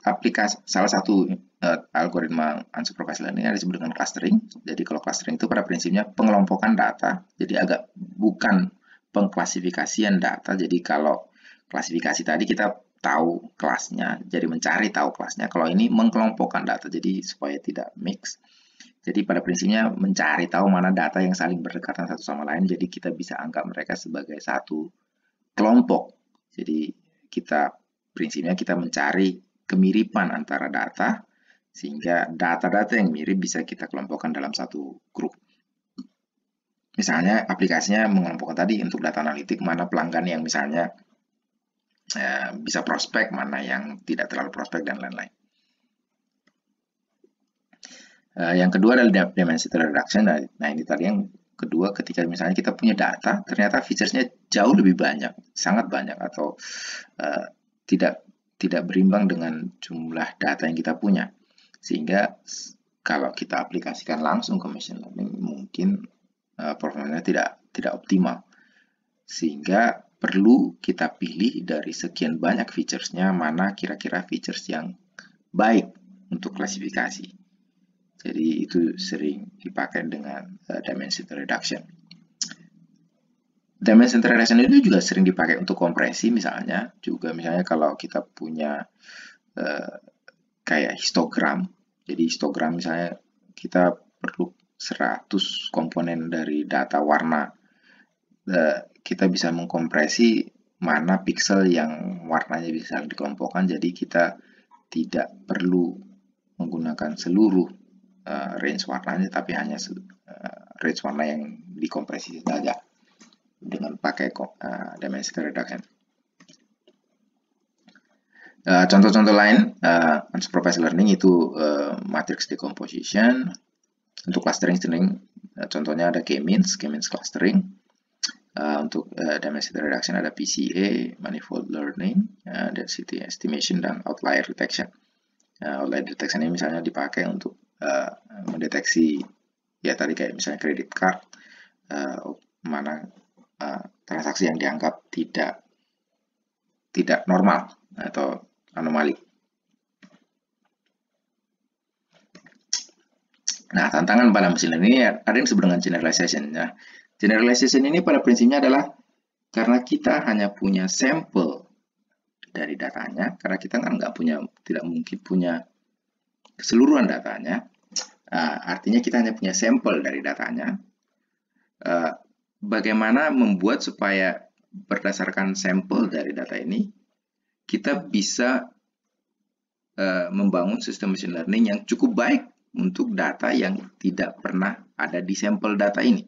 algoritma unsupervised learning yang disebut dengan clustering. Jadi kalau clustering itu pada prinsipnya pengelompokan data, jadi agak bukan pengklasifikasian data. Jadi kalau klasifikasi tadi kita tahu kelasnya, jadi mencari tahu kelasnya. Kalau ini mengelompokkan data, jadi supaya tidak mix. Jadi pada prinsipnya mencari tahu mana data yang saling berdekatan satu sama lain, jadi kita bisa anggap mereka sebagai satu kelompok. Jadi prinsipnya kita mencari kemiripan antara data, sehingga data-data yang mirip bisa kita kelompokkan dalam satu grup. Misalnya aplikasinya mengelompokkan tadi untuk data analitik, mana pelanggan yang misalnya bisa prospek, mana yang tidak terlalu prospek, dan lain-lain. Yang kedua adalah dimension reduction. Nah, ini tadi yang kedua, ketika misalnya kita punya data, ternyata featuresnya jauh lebih banyak, sangat banyak, atau tidak berimbang dengan jumlah data yang kita punya. Sehingga kalau kita aplikasikan langsung ke machine learning, mungkin performanya tidak optimal. Sehingga perlu kita pilih dari sekian banyak featuresnya, mana kira-kira features yang baik untuk klasifikasi. Jadi itu sering dipakai dengan dimension reduction. Dimension reduction itu juga sering dipakai untuk kompresi, misalnya kalau kita punya kayak histogram. Jadi histogram misalnya kita perlu 100 komponen dari data warna. Kita bisa mengkompresi mana piksel yang warnanya bisa dikelompokkan, jadi kita tidak perlu menggunakan seluruh range warnanya, tapi hanya range warna yang dikompresi saja dengan pakai dimension reduction. Contoh-contoh lain unsupervised learning itu matrix decomposition. Untuk clustering, contohnya ada k-means clustering. Untuk dimension reduction ada PCA, manifold learning, density estimation, dan outlier detection. Outlier detection ini misalnya dipakai untuk mendeteksi ya tadi kayak misalnya credit card, mana transaksi yang dianggap tidak normal atau anomali. Nah, tantangan pada machine learning ini ada yang disebut dengan generalization. Nah, generalization ini pada prinsipnya adalah karena kita hanya punya sampel dari datanya, karena kita kan tidak mungkin punya keseluruhan datanya. Artinya kita hanya punya sampel dari datanya. Bagaimana membuat supaya berdasarkan sampel dari data ini kita bisa membangun sistem machine learning yang cukup baik untuk data yang tidak pernah ada di sampel data ini.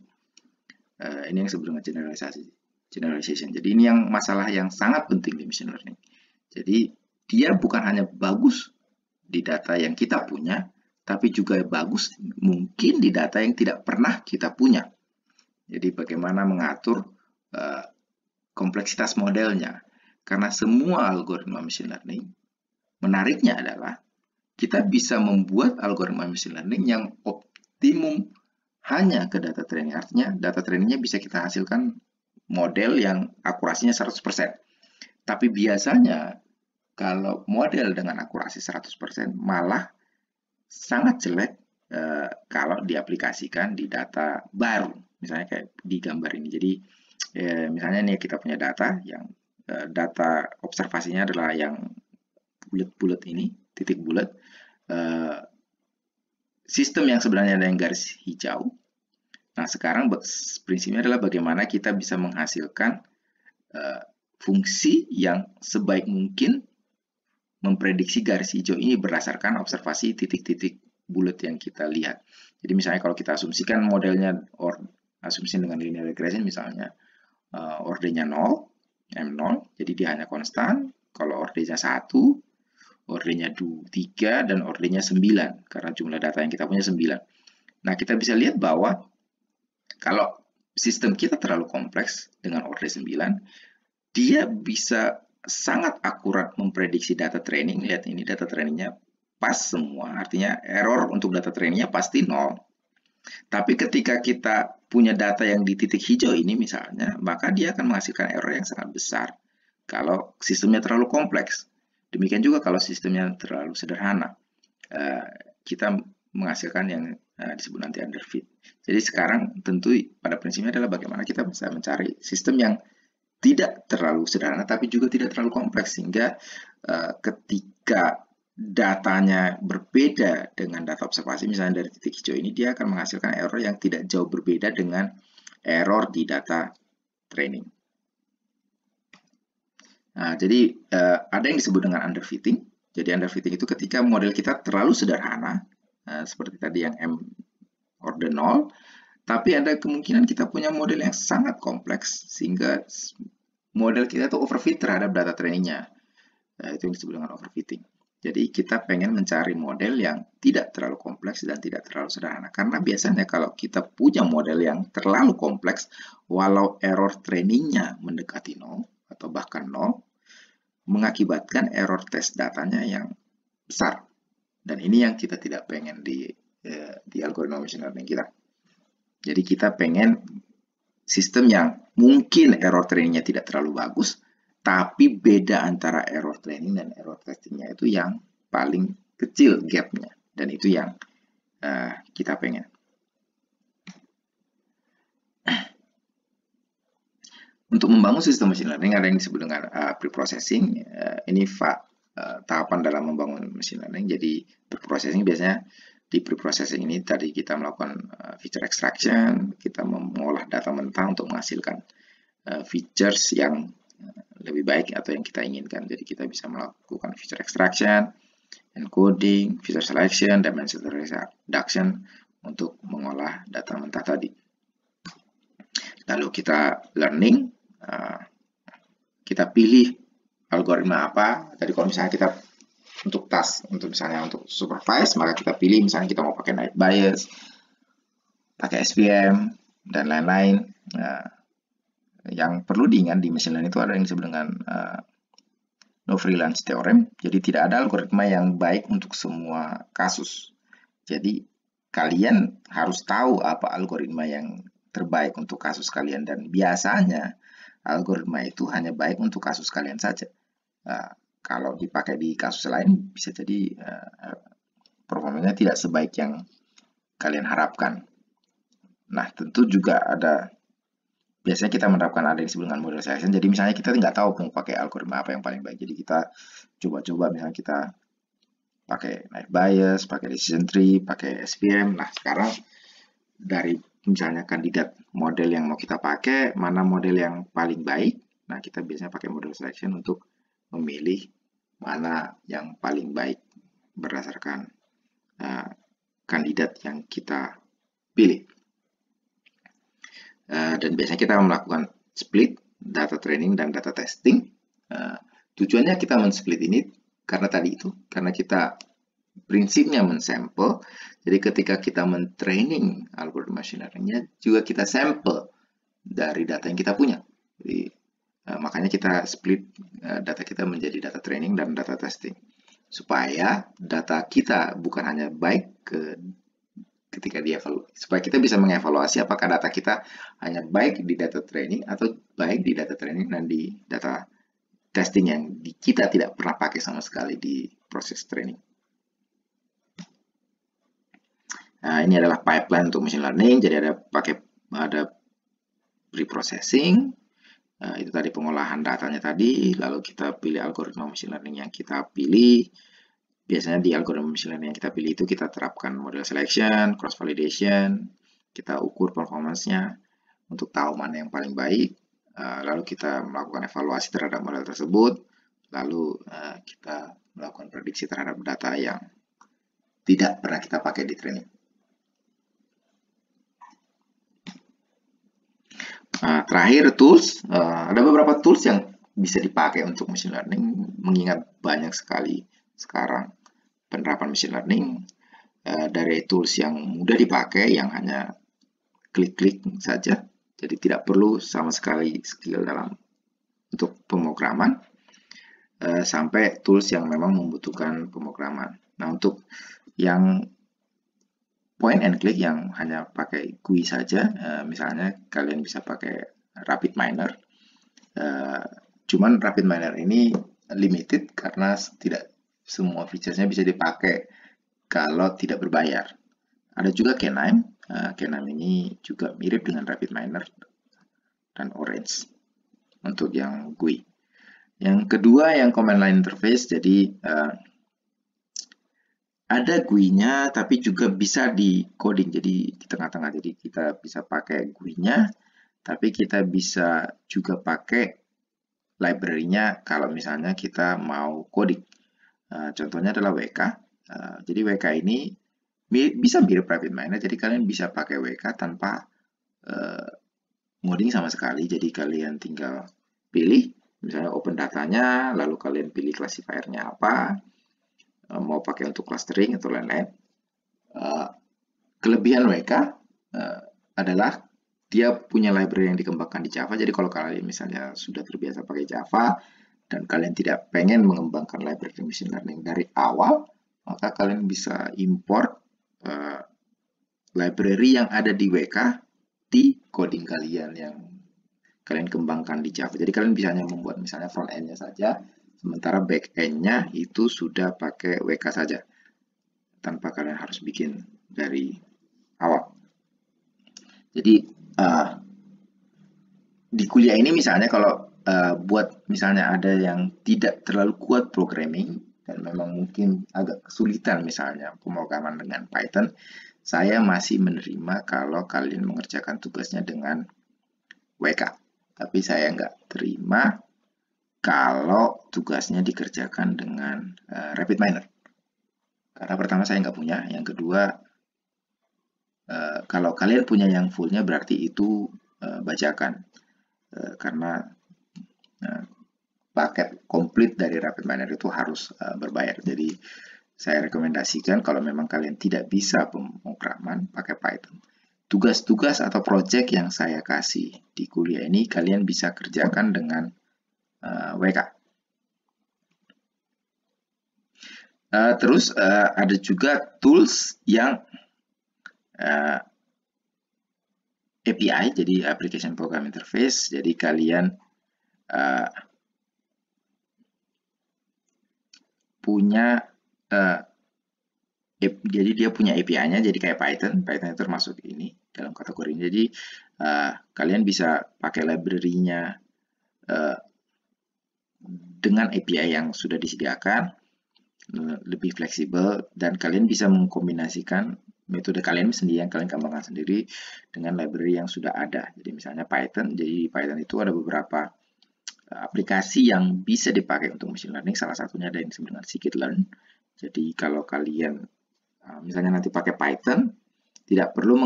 Ini yang disebut dengan generalization. Jadi ini yang masalah yang sangat penting di machine learning. Jadi dia bukan hanya bagus di data yang kita punya, tapi juga bagus mungkin di data yang tidak pernah kita punya. Jadi bagaimana mengatur kompleksitas modelnya. Karena semua algoritma machine learning, menariknya adalah kita bisa membuat algoritma machine learning yang optimum hanya ke data training. Artinya data trainingnya bisa kita hasilkan model yang akurasinya 100%. Tapi biasanya kalau model dengan akurasi 100% malah sangat jelek kalau diaplikasikan di data baru. Misalnya kayak di gambar ini. Jadi misalnya nih kita punya data yang data observasinya adalah yang bulat-bulat ini, titik bulat. Sistem yang sebenarnya ada yang garis hijau. Nah, sekarang prinsipnya adalah bagaimana kita bisa menghasilkan fungsi yang sebaik mungkin memprediksi garis hijau ini berdasarkan observasi titik-titik bulat yang kita lihat. Jadi misalnya kalau kita asumsikan modelnya asumsi dengan linear regression misalnya ordernya 0, M0, jadi dia hanya konstan. Kalau ordernya 1, ordernya 3, dan ordernya 9, karena jumlah data yang kita punya 9. Nah, kita bisa lihat bahwa kalau sistem kita terlalu kompleks dengan order 9, dia bisa sangat akurat memprediksi data training. Lihat ini data trainingnya pas semua, artinya error untuk data trainingnya pasti 0. Tapi ketika kita punya data yang di titik hijau ini misalnya, maka dia akan menghasilkan error yang sangat besar kalau sistemnya terlalu kompleks. Demikian juga kalau sistemnya terlalu sederhana, kita menghasilkan yang disebut nanti underfit. Jadi sekarang tentu pada prinsipnya adalah bagaimana kita bisa mencari sistem yang tidak terlalu sederhana tapi juga tidak terlalu kompleks, sehingga ketika datanya berbeda dengan data observasi, misalnya dari titik hijau ini, dia akan menghasilkan error yang tidak jauh berbeda dengan error di data training. Nah, jadi ada yang disebut dengan underfitting. Jadi underfitting itu ketika model kita terlalu sederhana, seperti tadi yang M order 0, tapi ada kemungkinan kita punya model yang sangat kompleks, sehingga model kita itu overfit terhadap data trainingnya. Itu yang disebut dengan overfitting. Jadi kita pengen mencari model yang tidak terlalu kompleks dan tidak terlalu sederhana. Karena biasanya kalau kita punya model yang terlalu kompleks, walau error trainingnya mendekati 0 atau bahkan 0, mengakibatkan error test datanya yang besar. Dan ini yang kita tidak pengen di algoritma machine learning kita. Jadi kita pengen sistem yang mungkin error trainingnya tidak terlalu bagus, tapi beda antara error training dan error testingnya itu yang paling kecil gapnya, dan itu yang kita pengen. Untuk membangun sistem machine learning ada yang disebut dengan pre-processing. Ini tahapan dalam membangun machine learning. Jadi pre-processing biasanya di pre-processing ini tadi kita melakukan feature extraction, kita mengolah data mentah untuk menghasilkan features yang lebih baik atau yang kita inginkan. Jadi kita bisa melakukan feature extraction, encoding, feature selection, dimension reduction untuk mengolah data mentah tadi. Lalu kita learning, kita pilih algoritma apa. Tadi kalau misalnya kita untuk task, misalnya untuk supervise, maka kita pilih misalnya kita mau pakai naive Bayes, pakai SVM, dan lain-lain. Yang perlu diingat di machine learning itu ada yang disebut dengan no freelance theorem. Jadi tidak ada algoritma yang baik untuk semua kasus. Jadi kalian harus tahu apa algoritma yang terbaik untuk kasus kalian, dan biasanya algoritma itu hanya baik untuk kasus kalian saja. Kalau dipakai di kasus lain bisa jadi performanya tidak sebaik yang kalian harapkan. Nah, tentu juga ada, biasanya kita menerapkan ada yang disebut dengan model selection. Jadi misalnya kita nggak tahu mau pakai algoritma apa yang paling baik. Jadi kita coba-coba, misalnya kita pakai naive Bayes, pakai decision tree, pakai SVM. Nah, sekarang dari misalnya kandidat model yang mau kita pakai, mana model yang paling baik. Nah, kita biasanya pakai model selection untuk memilih mana yang paling baik berdasarkan kandidat yang kita pilih. Dan biasanya kita melakukan split data training dan data testing. Tujuannya kita men-split ini karena tadi itu, karena kita prinsipnya men-sample. Jadi ketika kita men-training algoritma machine learning-nya, juga kita sample dari data yang kita punya. Jadi makanya kita split data kita menjadi data training dan data testing, supaya data kita bukan hanya baik ketika dievaluasi, supaya kita bisa mengevaluasi apakah data kita hanya baik di data training atau baik di data training dan di data testing yang kita tidak pernah pakai sama sekali di proses training. Nah, ini adalah pipeline untuk machine learning. Jadi ada pre-processing, itu tadi pengolahan datanya tadi, lalu kita pilih algoritma machine learning yang kita pilih. Biasanya di algoritma machine learning yang kita pilih itu kita terapkan model selection, cross validation, kita ukur performance-nya untuk tahu mana yang paling baik, lalu kita melakukan evaluasi terhadap model tersebut, lalu kita melakukan prediksi terhadap data yang tidak pernah kita pakai di training. Terakhir tools, ada beberapa tools yang bisa dipakai untuk machine learning, mengingat banyak sekali sekarang penerapan machine learning, dari tools yang mudah dipakai, yang hanya klik-klik saja, jadi tidak perlu sama sekali skill dalam untuk pemrograman, sampai tools yang memang membutuhkan pemrograman. Nah, untuk yang point and click yang hanya pakai GUI saja, misalnya kalian bisa pakai RapidMiner. Cuman RapidMiner ini limited karena tidak semua featuresnya bisa dipakai kalau tidak berbayar. Ada juga K9. K9 ini juga mirip dengan RapidMiner dan Orange untuk yang GUI. Yang kedua yang command line interface, jadi ada GUI-nya tapi juga bisa di coding, jadi di tengah-tengah. Jadi kita bisa pakai GUI-nya, tapi kita bisa juga pakai library-nya kalau misalnya kita mau coding. Contohnya adalah WK. Jadi WK ini bisa mirip RapidMiner, jadi kalian bisa pakai WK tanpa ngoding sama sekali. Jadi kalian tinggal pilih, misalnya open datanya, lalu kalian pilih classifier-nya apa, mau pakai untuk clustering atau lain-lain. Kelebihan WK adalah dia punya library yang dikembangkan di Java. Jadi kalau kalian misalnya sudah terbiasa pakai Java dan kalian tidak pengen mengembangkan library machine learning dari awal, maka kalian bisa import library yang ada di WK di coding kalian yang kalian kembangkan di Java. Jadi kalian bisa hanya membuat misalnya front end-nya saja, sementara back end-nya itu sudah pakai WK saja, tanpa kalian harus bikin dari awal. Jadi di kuliah ini misalnya kalau buat misalnya ada yang tidak terlalu kuat programming dan memang mungkin agak kesulitan misalnya pemrograman dengan Python, saya masih menerima kalau kalian mengerjakan tugasnya dengan WK. Tapi saya nggak terima kalau tugasnya dikerjakan dengan RapidMiner. Karena pertama saya nggak punya, yang kedua kalau kalian punya yang fullnya berarti itu bajakan. Karena paket komplit dari RapidMiner itu harus berbayar. Jadi saya rekomendasikan kalau memang kalian tidak bisa pemrograman pakai Python. Tugas-tugas atau project yang saya kasih di kuliah ini kalian bisa kerjakan dengan WK. Terus ada juga tools yang API, jadi Application Program Interface. Jadi kalian punya jadi dia punya API-nya, jadi kayak Python itu termasuk ini dalam kategori ini. Jadi kalian bisa pakai library-nya dengan API yang sudah disediakan, lebih fleksibel, dan kalian bisa mengkombinasikan metode kalian sendiri yang kalian kembangkan sendiri dengan library yang sudah ada. Jadi misalnya Python, jadi Python itu ada beberapa aplikasi yang bisa dipakai untuk machine learning, salah satunya ada yang disebut dengan scikit-learn. Jadi kalau kalian misalnya nanti pakai Python, tidak perlu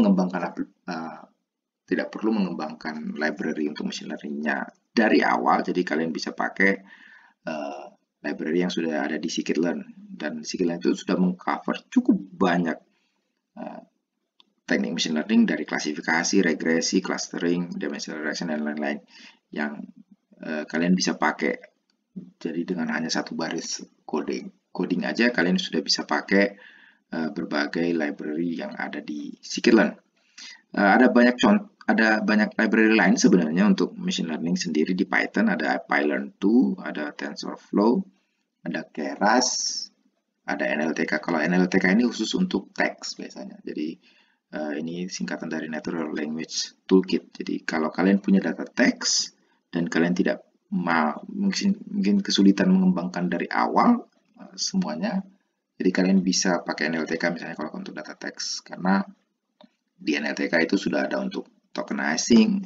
mengembangkan library untuk machine learning-nya dari awal. Jadi kalian bisa pakai library yang sudah ada di scikit-learn, dan scikit-learn itu sudah mengcover cukup banyak teknik machine learning dari klasifikasi, regresi, clustering, dimensional regression, dan lain-lain yang kalian bisa pakai. Jadi dengan hanya satu baris coding aja kalian sudah bisa pakai berbagai library yang ada di scikit-learn. Ada banyak library lain sebenarnya untuk machine learning sendiri di Python. Ada PyLearn2, ada TensorFlow, ada Keras, ada NLTK. Kalau NLTK ini khusus untuk teks biasanya. Jadi ini singkatan dari Natural Language Toolkit. Jadi kalau kalian punya data teks dan kalian tidak mungkin kesulitan mengembangkan dari awal semuanya, jadi kalian bisa pakai NLTK misalnya kalau untuk data teks, karena di NLTK itu sudah ada untuk tokenizing,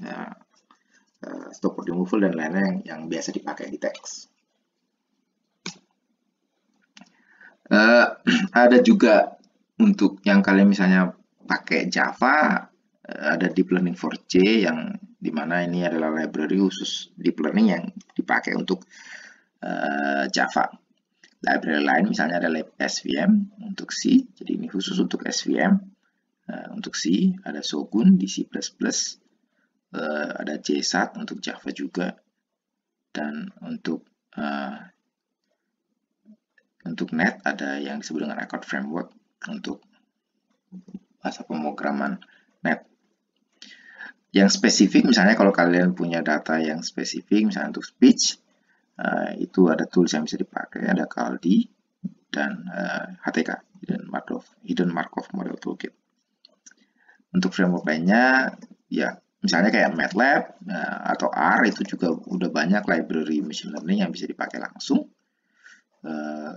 stop word removal, dan lain-lain yang biasa dipakai di teks. Ada juga untuk yang kalian misalnya pakai Java, ada Deep Learning 4J yang dimana ini adalah library khusus Deep Learning yang dipakai untuk Java. Library lain misalnya ada SVM untuk C, jadi ini khusus untuk SVM. Untuk C ada Shogun di C++, ada JSAT untuk Java juga, dan untuk Net ada yang disebut dengan Accord Framework untuk bahasa pemrograman Net. Yang spesifik misalnya kalau kalian punya data yang spesifik misalnya untuk speech, itu ada tools yang bisa dipakai, ada Kaldi dan HTK, Hidden Markov Model Toolkit. Untuk framework lainnya, ya misalnya kayak MATLAB atau R, itu juga udah banyak library machine learning yang bisa dipakai langsung.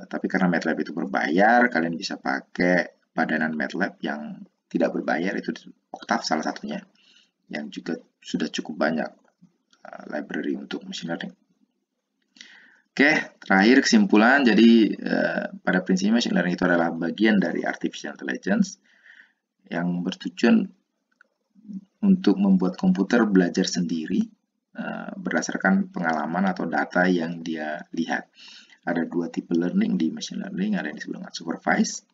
Tapi karena MATLAB itu berbayar, kalian bisa pakai padanan MATLAB yang tidak berbayar, itu Octave salah satunya, yang juga sudah cukup banyak library untuk machine learning. Oke, terakhir kesimpulan, jadi pada prinsipnya machine learning itu adalah bagian dari artificial intelligence yang bertujuan untuk membuat komputer belajar sendiri berdasarkan pengalaman atau data yang dia lihat. Ada dua tipe learning di machine learning, ada yang disebut dengan supervised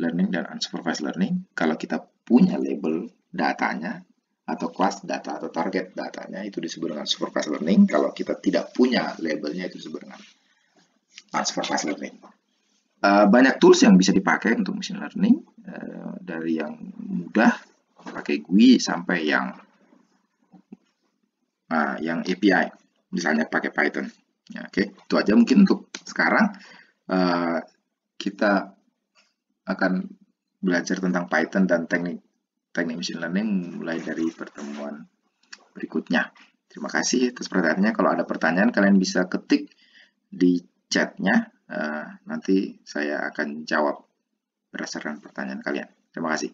learning dan unsupervised learning. Kalau kita punya label datanya, atau kelas data atau target datanya, itu disebut dengan supervised learning. Kalau kita tidak punya labelnya, itu disebut dengan unsupervised learning. Banyak tools yang bisa dipakai untuk machine learning, dari yang mudah pakai GUI sampai yang API, misalnya pakai Python. Ya, oke, itu aja mungkin untuk sekarang. Kita akan belajar tentang Python dan teknik machine learning mulai dari pertemuan berikutnya. Terima kasih atas perhatiannya. Kalau ada pertanyaan, kalian bisa ketik di chatnya. Nanti saya akan jawab berdasarkan pertanyaan kalian. Terima kasih.